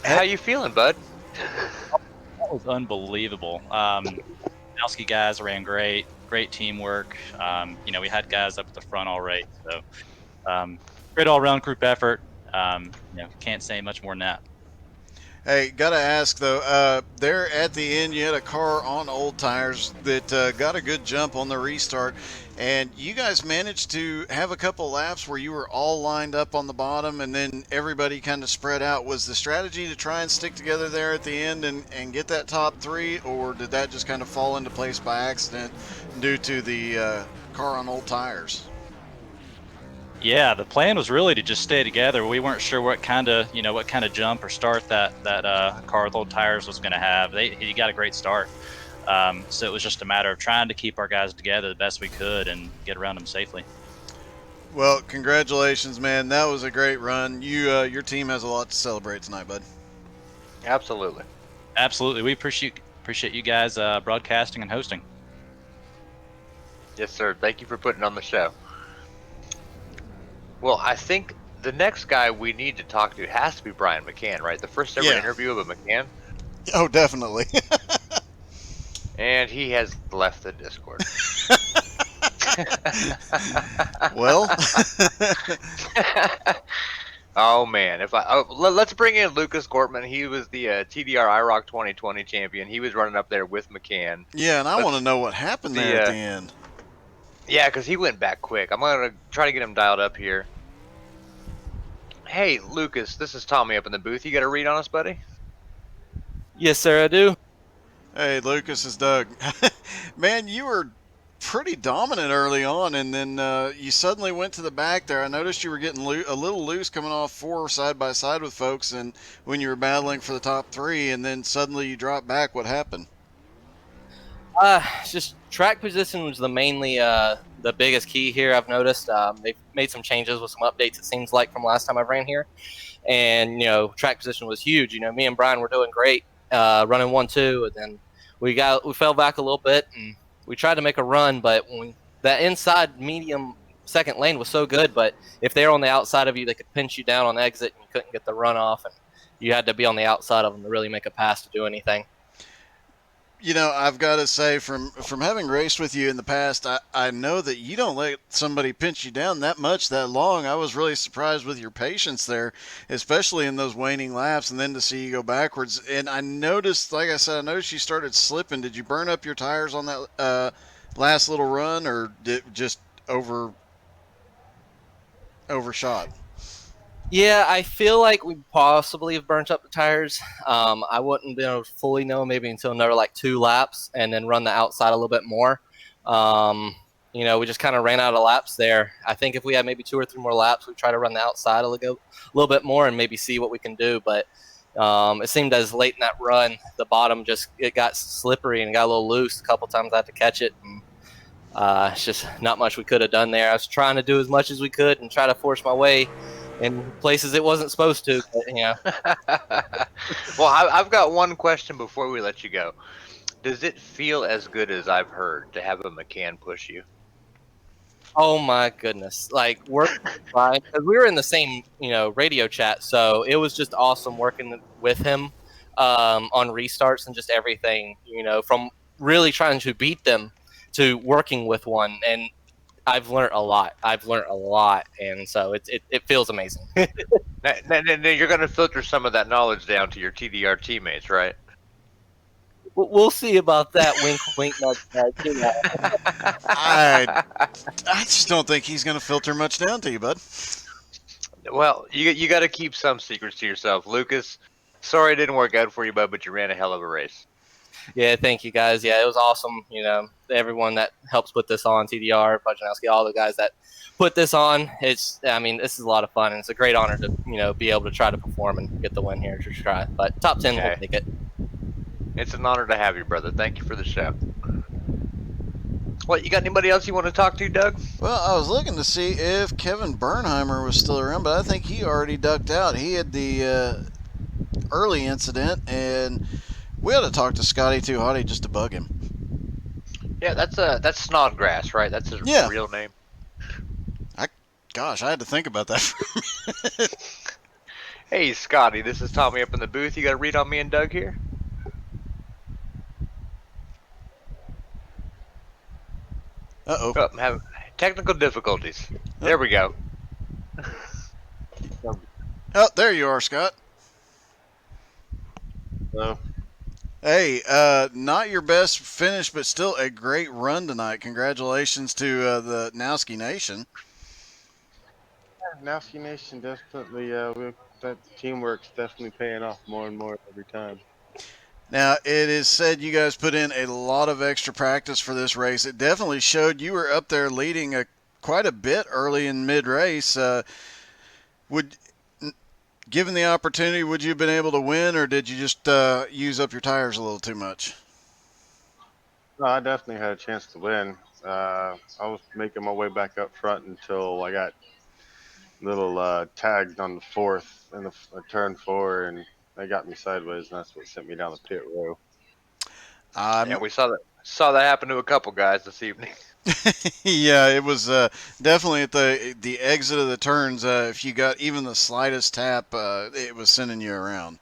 How you feeling, bud? That was unbelievable. Nowski guys ran great teamwork. We had guys up at the front all right. So great all-around group effort. Can't say much more than that. Hey, gotta ask though. There at the end, you had a car on old tires that got a good jump on the restart, and you guys managed to have a couple laps where you were all lined up on the bottom, and then everybody kind of spread out. Was the strategy to try and stick together there at the end and get that top three, or did that just kind of fall into place by accident due to the car on old tires? Yeah, the plan was really to just stay together. We weren't sure what kind of jump or start that car with old tires was going to have. He got a great start, so it was just a matter of trying to keep our guys together the best we could and get around them safely. Well, congratulations, man. That was a great run. Your team has a lot to celebrate tonight, bud. Absolutely. Absolutely, we appreciate you guys broadcasting and hosting. Yes, sir. Thank you for putting on the show. Well, I think the next guy we need to talk to has to be Brian McCann, right? The first ever interview of a McCann. Oh, definitely. And he has left the Discord. Well, oh man, let's bring in Lucas Gortman. He was the TDR iRock 2020 champion. He was running up there with McCann. yeah, and I want to know what happened there at the end. Yeah, because he went back quick. I'm gonna try to get him dialed up here. Hey, Lucas, this is Tommy up in the booth. You got a read on us, buddy? Yes, sir, I do. Hey, Lucas, is Doug. Man, you were pretty dominant early on, and then you suddenly went to the back there. I noticed you were getting a little loose coming off 4 side by side with folks, and when you were battling for the top 3, and then suddenly you dropped back. What happened? Just track position was mainly the biggest key here. I've noticed they've made some changes with some updates. It seems like from last time I ran here, and track position was huge. Me and Brian were doing great, running 1-2, and then we fell back a little bit, and we tried to make a run, but that inside medium second lane was so good. But if they're on the outside of you, they could pinch you down on exit, and you couldn't get the run off, and you had to be on the outside of them to really make a pass to do anything. I've got to say, from having raced with you in the past, I know that you don't let somebody pinch you down that much, that long. I was really surprised with your patience there, especially in those waning laps, and then to see you go backwards. And I noticed, like I said, you started slipping. Did you burn up your tires on that last little run, or did it just overshot? Yeah, I feel like we possibly have burnt up the tires. I wouldn't be able to fully know maybe until another 2 laps and then run the outside a little bit more. We just kind of ran out of laps there. I think if we had maybe 2 or 3 more laps, we'd try to run the outside a little bit more and maybe see what we can do. But it seemed as late in that run, the bottom it got slippery and got a little loose. A couple times I had to catch it. And, it's just not much we could have done there. I was trying to do as much as we could and try to force my way in places it wasn't supposed to, but, Well, I've got one question before we let you go. Does it feel as good as I've heard to have a McCann push you? Oh my goodness! We're fine because we were in the same radio chat, so it was just awesome working with him on restarts and just everything. From really trying to beat them to working with one, and I've learned a lot. And so it feels amazing. Now you're going to filter some of that knowledge down to your TDR teammates, right? We'll see about that. Wink, wink, nudge, nudge. I just don't think he's going to filter much down to you, bud. Well, you got to keep some secrets to yourself, Lucas. Sorry it didn't work out for you, bud, but you ran a hell of a race. Yeah, thank you guys. Yeah, it was awesome. Everyone that helps put this on, TDR, Nowski, all the guys that put this on. This is a lot of fun, and it's a great honor to be able to try to perform and get the win here to try. But top 10 will take it. It's an honor to have you, brother. Thank you for the show. What, you got anybody else you want to talk to, Doug? Well, I was looking to see if Kevin Bernheimer was still around, but I think he already ducked out. He had the early incident, and we ought to talk to Scotty Too Hotty just to bug him. Yeah, that's Snodgrass, right? That's his real name. I had to think about that for a minute. Hey, Scotty, this is Tommy up in the booth. You got a read on me and Doug here? Uh-oh. Oh, I'm having technical difficulties. There we go. Oh, there you are, Scott. So Hey, not your best finish, but still a great run tonight. Congratulations to the Nowski Nation. Nowski Nation definitely, that teamwork's definitely paying off more and more every time. Now, it is said you guys put in a lot of extra practice for this race. It definitely showed you were up there leading quite a bit early in mid race. Would Given the opportunity, would you have been able to win, or did you just use up your tires a little too much? No, I definitely had a chance to win. I was making my way back up front until I got little tagged on the fourth in the turn four, and they got me sideways, and that's what sent me down the pit row. Yeah, we saw that happen to a couple guys this evening. Yeah, it was definitely at the exit of the turns. If you got even the slightest tap, it was sending you around.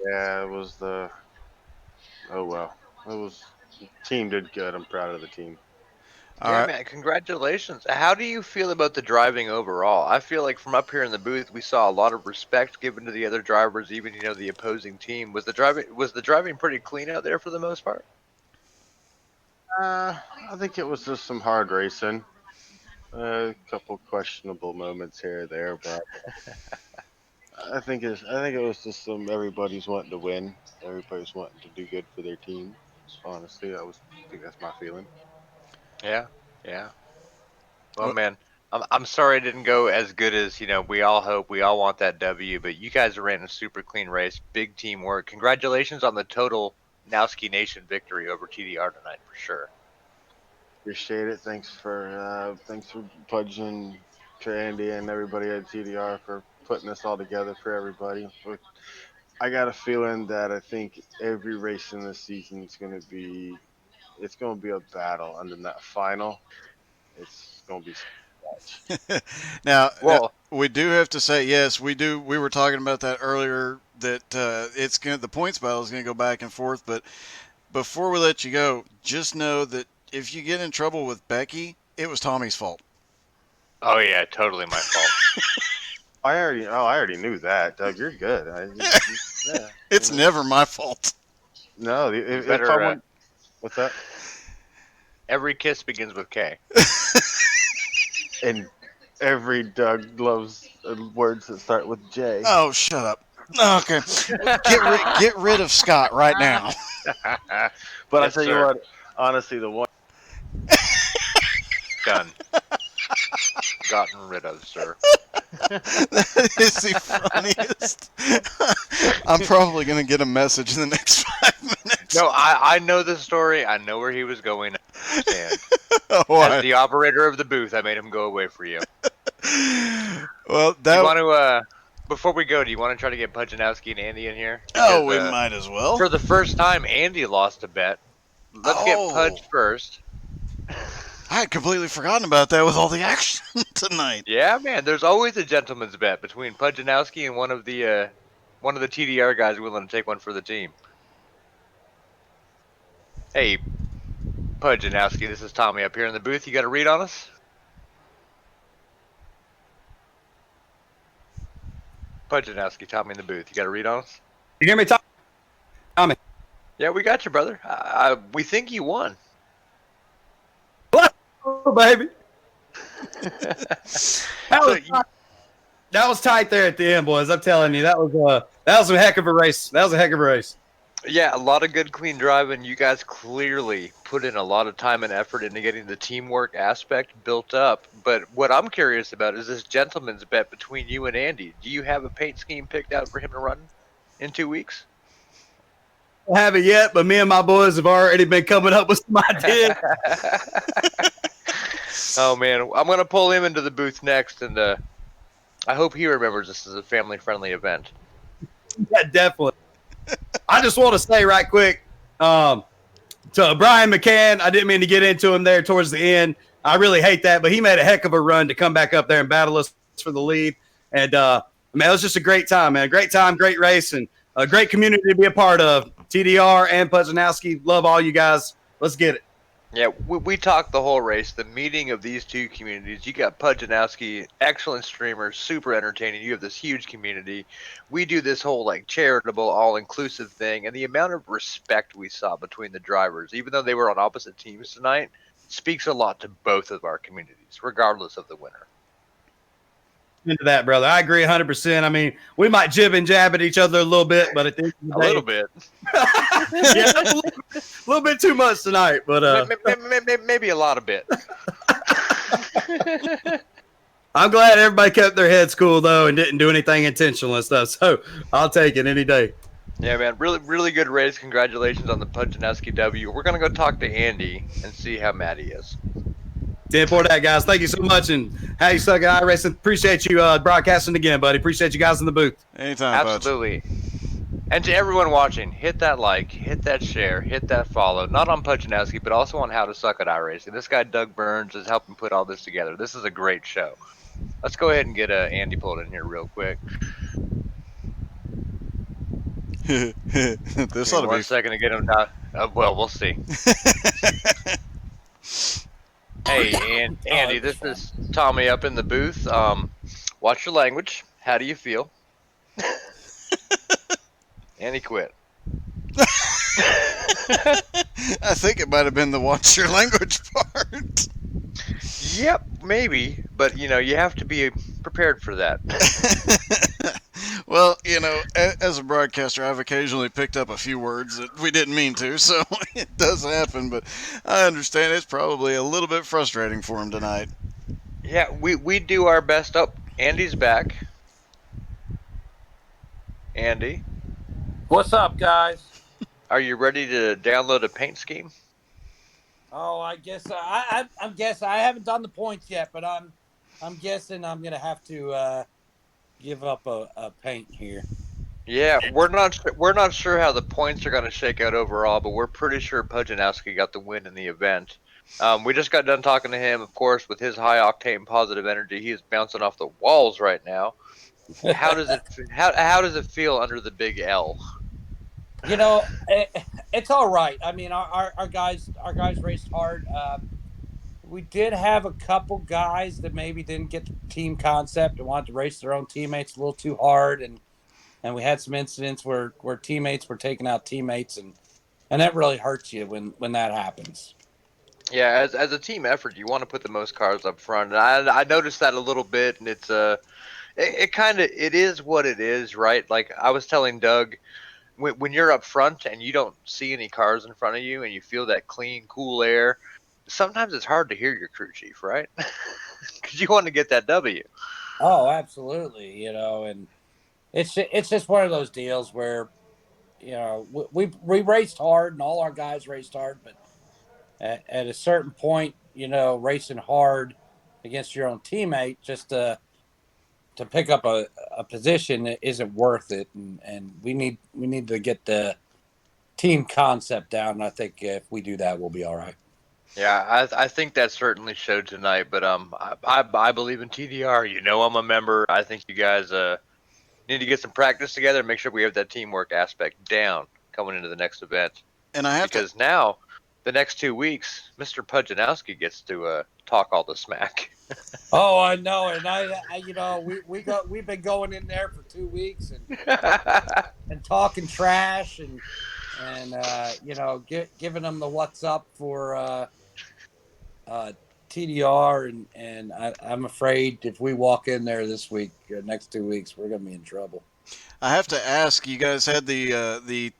Yeah, it was the. Oh well, it was. The team did good. I'm proud of the team. All Yeah, right. man, congratulations. How do you feel about the driving overall? I feel like from up here in the booth, we saw a lot of respect given to the other drivers, even the opposing team. Was the driving pretty clean out there for the most part? I think it was just some hard racing. A couple questionable moments here or there, but I think it was just some everybody's wanting to win. Everybody's wanting to do good for their team. Honestly, I think that's my feeling. Yeah, yeah. Well, Well, man, I'm sorry it didn't go as good as we all hope. We all want that W, but you guys ran a super clean race, big teamwork. Congratulations on the total Nowski Nation victory over TDR tonight for sure. Appreciate it. Thanks for Pudge and to Andy and everybody at TDR for putting this all together for everybody. I got a feeling that I think every race in this season is going to be a battle, and then that final, it's going to be much. now, Well, we do have to say yes, we do. We were talking about that earlier. That the points battle is gonna go back and forth. But before we let you go, just know that if you get in trouble with Becky, it was Tommy's fault. oh yeah, totally my fault. I already knew that, Doug. You're good. Yeah, It's never my fault. No, You if I better. want, what's that? Every kiss begins with K. And every Doug loves words that start with J. Oh, shut up. Okay, get rid of Scott right now. But I Yes, tell you sir. what, honestly, the one. Done. Gotten rid of, sir. That is the funniest. I'm probably gonna get a message in the next 5 minutes. No, I know the story. I know where he was going. I understand. Oh, As the operator of the booth, I made him go away for you. well, Do you that. want to, before we go, do you want to try to get Pudjanowski and Andy in here? Oh, Because we might as well. for the first time, Andy lost a bet. Let's get Pudge first. I had completely forgotten about that with all the action tonight. Yeah, man. There's always a gentleman's bet between Pudjanowski and one of the TDR guys willing to take one for the team. Hey, Pudjanowski, this is Tommy up here in the booth. You got a read on us? Pudjanowski, Tommy in the booth. You got a read on us? You hear me, Tommy? Yeah, we got you, brother. We think you won. Oh, baby. So That was tight there at the end, boys. I'm telling you, that was a heck of a race. That was a heck of a race. yeah, a lot of good, clean driving. You guys clearly put in a lot of time and effort into getting the teamwork aspect built up. But what I'm curious about is this gentleman's bet between you and Andy. Do you have a paint scheme picked out for him to run in 2 weeks? I haven't yet, but me and my boys have already been coming up with some ideas. Oh man, I'm gonna pull him into the booth next, and I hope he remembers this as a family-friendly event. Yeah, definitely. I just want to say right quick to Brian McCann, I didn't mean to get into him there towards the end. I really hate that, but he made a heck of a run to come back up there and battle us for the lead. And, man, it was just a great time, man. Great time, great race, and a great community to be a part of. TDR and Pudjanowski, love all you guys. Let's get it. Yeah, we talked the whole race, the meeting of these two communities. You got Pujanowski, excellent streamer, super entertaining. You have this huge community. We do this whole like charitable, all-inclusive thing, and the amount of respect we saw between the drivers, even though they were on opposite teams tonight, speaks a lot to both of our communities, regardless of the winner. Into that, brother. I agree 100%. I mean, we might jib and jab at each other a little bit, but at the end of the A day, little bit, yeah, a little bit too much tonight. But maybe a lot of bit. I'm glad everybody kept their heads cool though and didn't do anything intentional and stuff. So I'll take it any day. Yeah, man, really good race. Congratulations on the Pujanowski W. We're gonna go talk to Andy and see how mad he is. 10 for that, guys. Thank you so much. And how you suck at iRacing. Appreciate you broadcasting again, buddy. Appreciate you guys in the booth. Anytime, Pudge. Absolutely. And to everyone watching, hit that like, hit that share, hit that follow. Not on Pujanowski, but also on How to Suck at iRacing. This guy, Doug Burns, is helping put all this together. This is a great show. Let's go ahead and get Andy pulled in here real quick. This Give ought me to be 1 second to get him down. Well, we'll see. Hey, Andy, this is Tommy up in the booth. Watch your language. How do you feel? And he quit. I think it might have been the watch your language part. Yep, maybe, but you have to be prepared for that. Well, as a broadcaster, I've occasionally picked up a few words that we didn't mean to, so it does happen, but I understand it's probably a little bit frustrating for him tonight. Yeah, we do our best. Oh, Andy's back. Andy, What's up, guys? are you ready to download a paint scheme? Oh, I guess I'm guessing. I haven't done the points yet, but I'm guessing I'm gonna have to give up a paint here. Yeah, we're not sure how the points are going to shake out overall, but we're pretty sure Pujanowski got the win in the event. We just got done talking to him, of course, with his high octane positive energy. He is bouncing off the walls right now. How does it feel under the big L? It's all right. I mean, our guys raced hard. We did have a couple guys that maybe didn't get the team concept and wanted to race their own teammates a little too hard, and we had some incidents where teammates were taking out teammates, and that really hurts you when that happens. Yeah, as a team effort, you want to put the most cars up front, and I noticed that a little bit, and it's it is what it is, right? Like I was telling Doug, when you're up front and you don't see any cars in front of you, and you feel that clean, cool air, sometimes it's hard to hear your crew chief, right? Because you want to get that W. Oh, absolutely. And it's just one of those deals where we raced hard and all our guys raced hard, but at a certain point, racing hard against your own teammate just to pick up a position isn't worth it, and we need to get the team concept down. And I think if we do that, we'll be all right. Yeah, I think that certainly showed tonight. But I believe in TDR. I'm a member. I think you guys need to get some practice together and make sure we have that teamwork aspect down coming into the next event. And I have because now the next 2 weeks, Mr. Pujanowski gets to talk all the smack. Oh, I know, and we've been going in there for 2 weeks and talking trash and giving them the what's up for TDR, and I'm afraid if we walk in there this week, next 2 weeks, we're gonna be in trouble. I have to ask, you guys had the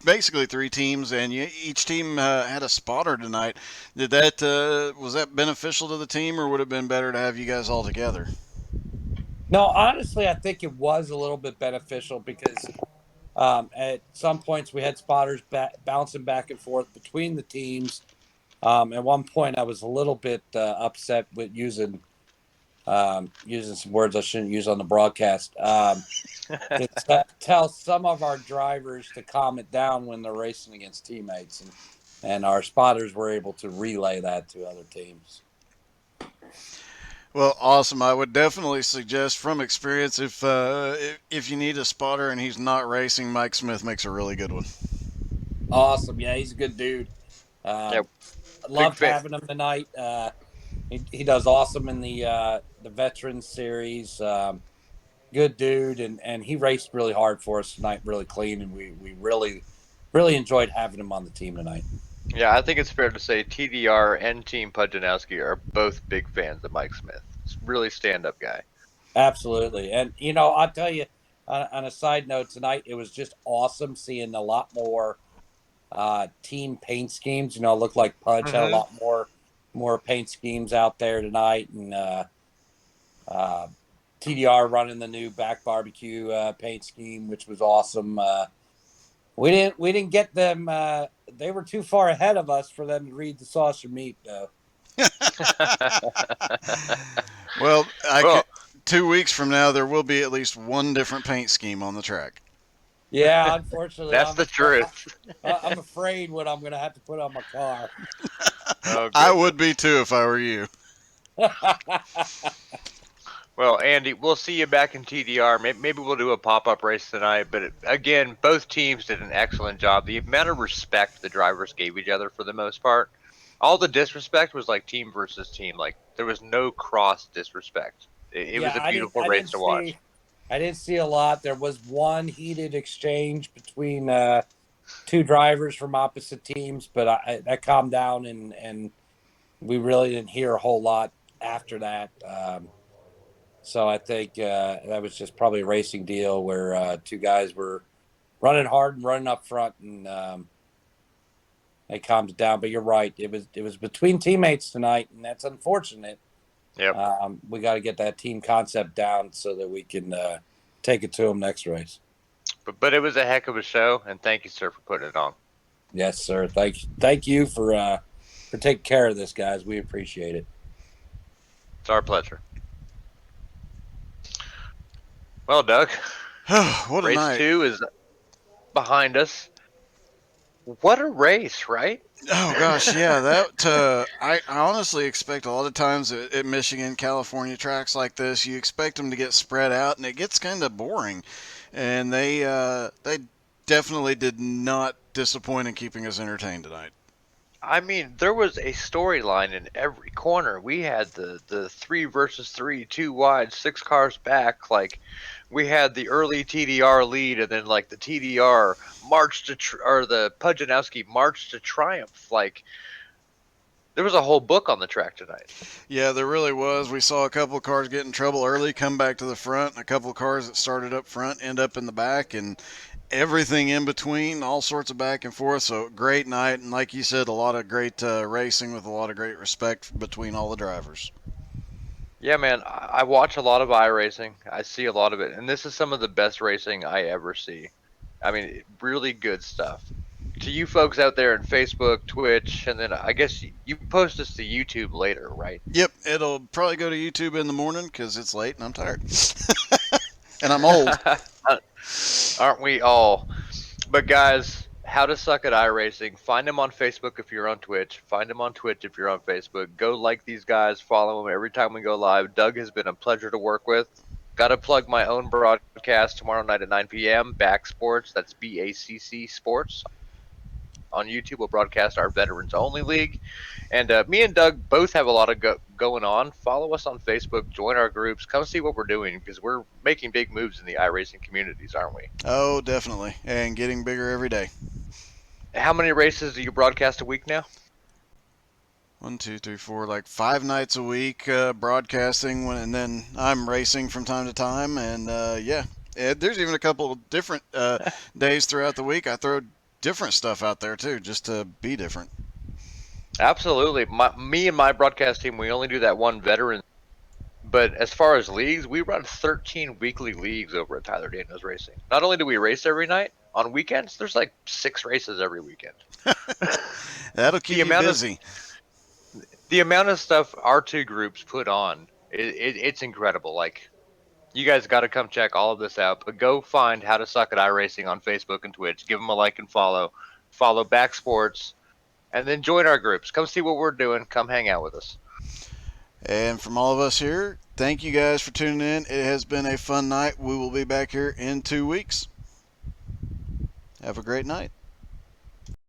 basically three teams, and each team had a spotter tonight. Was that beneficial to the team, or would it have been better to have you guys all together? No, honestly, I think it was a little bit beneficial because at some points we had spotters bouncing back and forth between the teams. At one point, I was a little bit upset with using some words I shouldn't use on the broadcast. Tell some of our drivers to calm it down when they're racing against teammates, and our spotters were able to relay that to other teams. Well, awesome. I would definitely suggest, from experience, if you need a spotter and he's not racing, Mike Smith makes a really good one. Awesome. Yeah, he's a good dude. Yeah, Loved fan. having him tonight. He does awesome in the Veterans Series. Good dude, and he raced really hard for us tonight, really clean, and we really enjoyed having him on the team tonight. Yeah, I think it's fair to say TDR and Team Pujanowski are both big fans of Mike Smith. He's a really stand-up guy. Absolutely, and I'll tell you on a side note tonight, it was just awesome seeing a lot more team paint schemes. It looked like Pudge had a lot more paint schemes out there tonight, and uh, TDR running the new back barbecue paint scheme, which was awesome. We didn't get them. They were too far ahead of us for them to read the saucer meat, though. Well, Well, 2 weeks from now, there will be at least one different paint scheme on the track. Yeah, unfortunately, that's the truth. I'm afraid what I'm going to have to put on my car. Oh, I goodness. would be too if I were you. Well, Andy, we'll see you back in TDR. Maybe we'll do a pop-up race tonight. But again, both teams did an excellent job. The amount of respect the drivers gave each other for the most part. All the disrespect was like team versus team. Like there was no cross disrespect. It was Yeah, a beautiful race to watch. I didn't see a lot. There was one heated exchange between two drivers from opposite teams, but that calmed down, and we really didn't hear a whole lot after that. So I think that was just probably a racing deal where two guys were running hard and running up front, and they calmed it down. But you're right; it was between teammates tonight, and that's unfortunate. Yep. We got to get that team concept down so that we can take it to them next race. But it was a heck of a show, and thank you, sir, for putting it on. Yes, sir. Thank you for taking care of this, guys. We appreciate it. It's our pleasure. Well, Doug, What a race night. 2 is behind us. What a race, right? Oh gosh, yeah. That I honestly expect a lot of times at Michigan, California tracks like this, you expect them to get spread out, and it gets kind of boring. And they definitely did not disappoint in keeping us entertained tonight. I mean, there was a storyline in every corner. We had the 3 versus 3, 2 wide, 6 cars back. Like, we had the early TDR lead, and then like the TDR march to or the Pujanowski march to triumph. Like, there was a whole book on the track tonight. Yeah, there really was. We saw a couple cars get in trouble early, come back to the front, and a couple cars that started up front end up in the back, and everything in between, all sorts of back and forth. So great night, and like you said, a lot of great racing with a lot of great respect between all the drivers. Yeah, man, I watch a lot of iRacing. I see a lot of it, and this is some of the best racing I ever see. I mean, really good stuff. To you folks out there on Facebook, Twitch, and then I guess you post this to YouTube later, right? Yep, it'll probably go to YouTube in the morning because it's late and I'm tired. And I'm old. Aren't we all? But guys, how to suck at iRacing. Find them on Facebook if you're on Twitch. Find them on Twitch if you're on Facebook. Go like these guys. Follow them every time we go live. Doug has been a pleasure to work with. Got to plug my own broadcast tomorrow night at 9 p.m. Back Sports. That's BACC Sports. On YouTube, we'll broadcast our Veterans Only League. And me and Doug both have a lot of going on. Follow us on Facebook. Join our groups. Come see what we're doing because we're making big moves in the iRacing communities, aren't we? Oh, definitely. And getting bigger every day. How many races do you broadcast a week now? 1, 2, 3, 4, like 5 nights a week broadcasting, and then I'm racing from time to time. And yeah, there's even a couple of different days throughout the week. I throw different stuff out there too, just to be different. Absolutely. Me and my broadcast team, we only do that one veteran. But as far as leagues, we run 13 weekly leagues over at Tyler Daniels Racing. Not only do we race every night, on weekends, there's like 6 races every weekend. That'll keep you busy. The amount of stuff our two groups put on, it's incredible. Like, you guys got to come check all of this out. But go find How to Suck at iRacing on Facebook and Twitch. Give them a like and follow. Follow Back Sports. And then join our groups. Come see what we're doing. Come hang out with us. And from all of us here, thank you guys for tuning in. It has been a fun night. We will be back here in 2 weeks. Have a great night.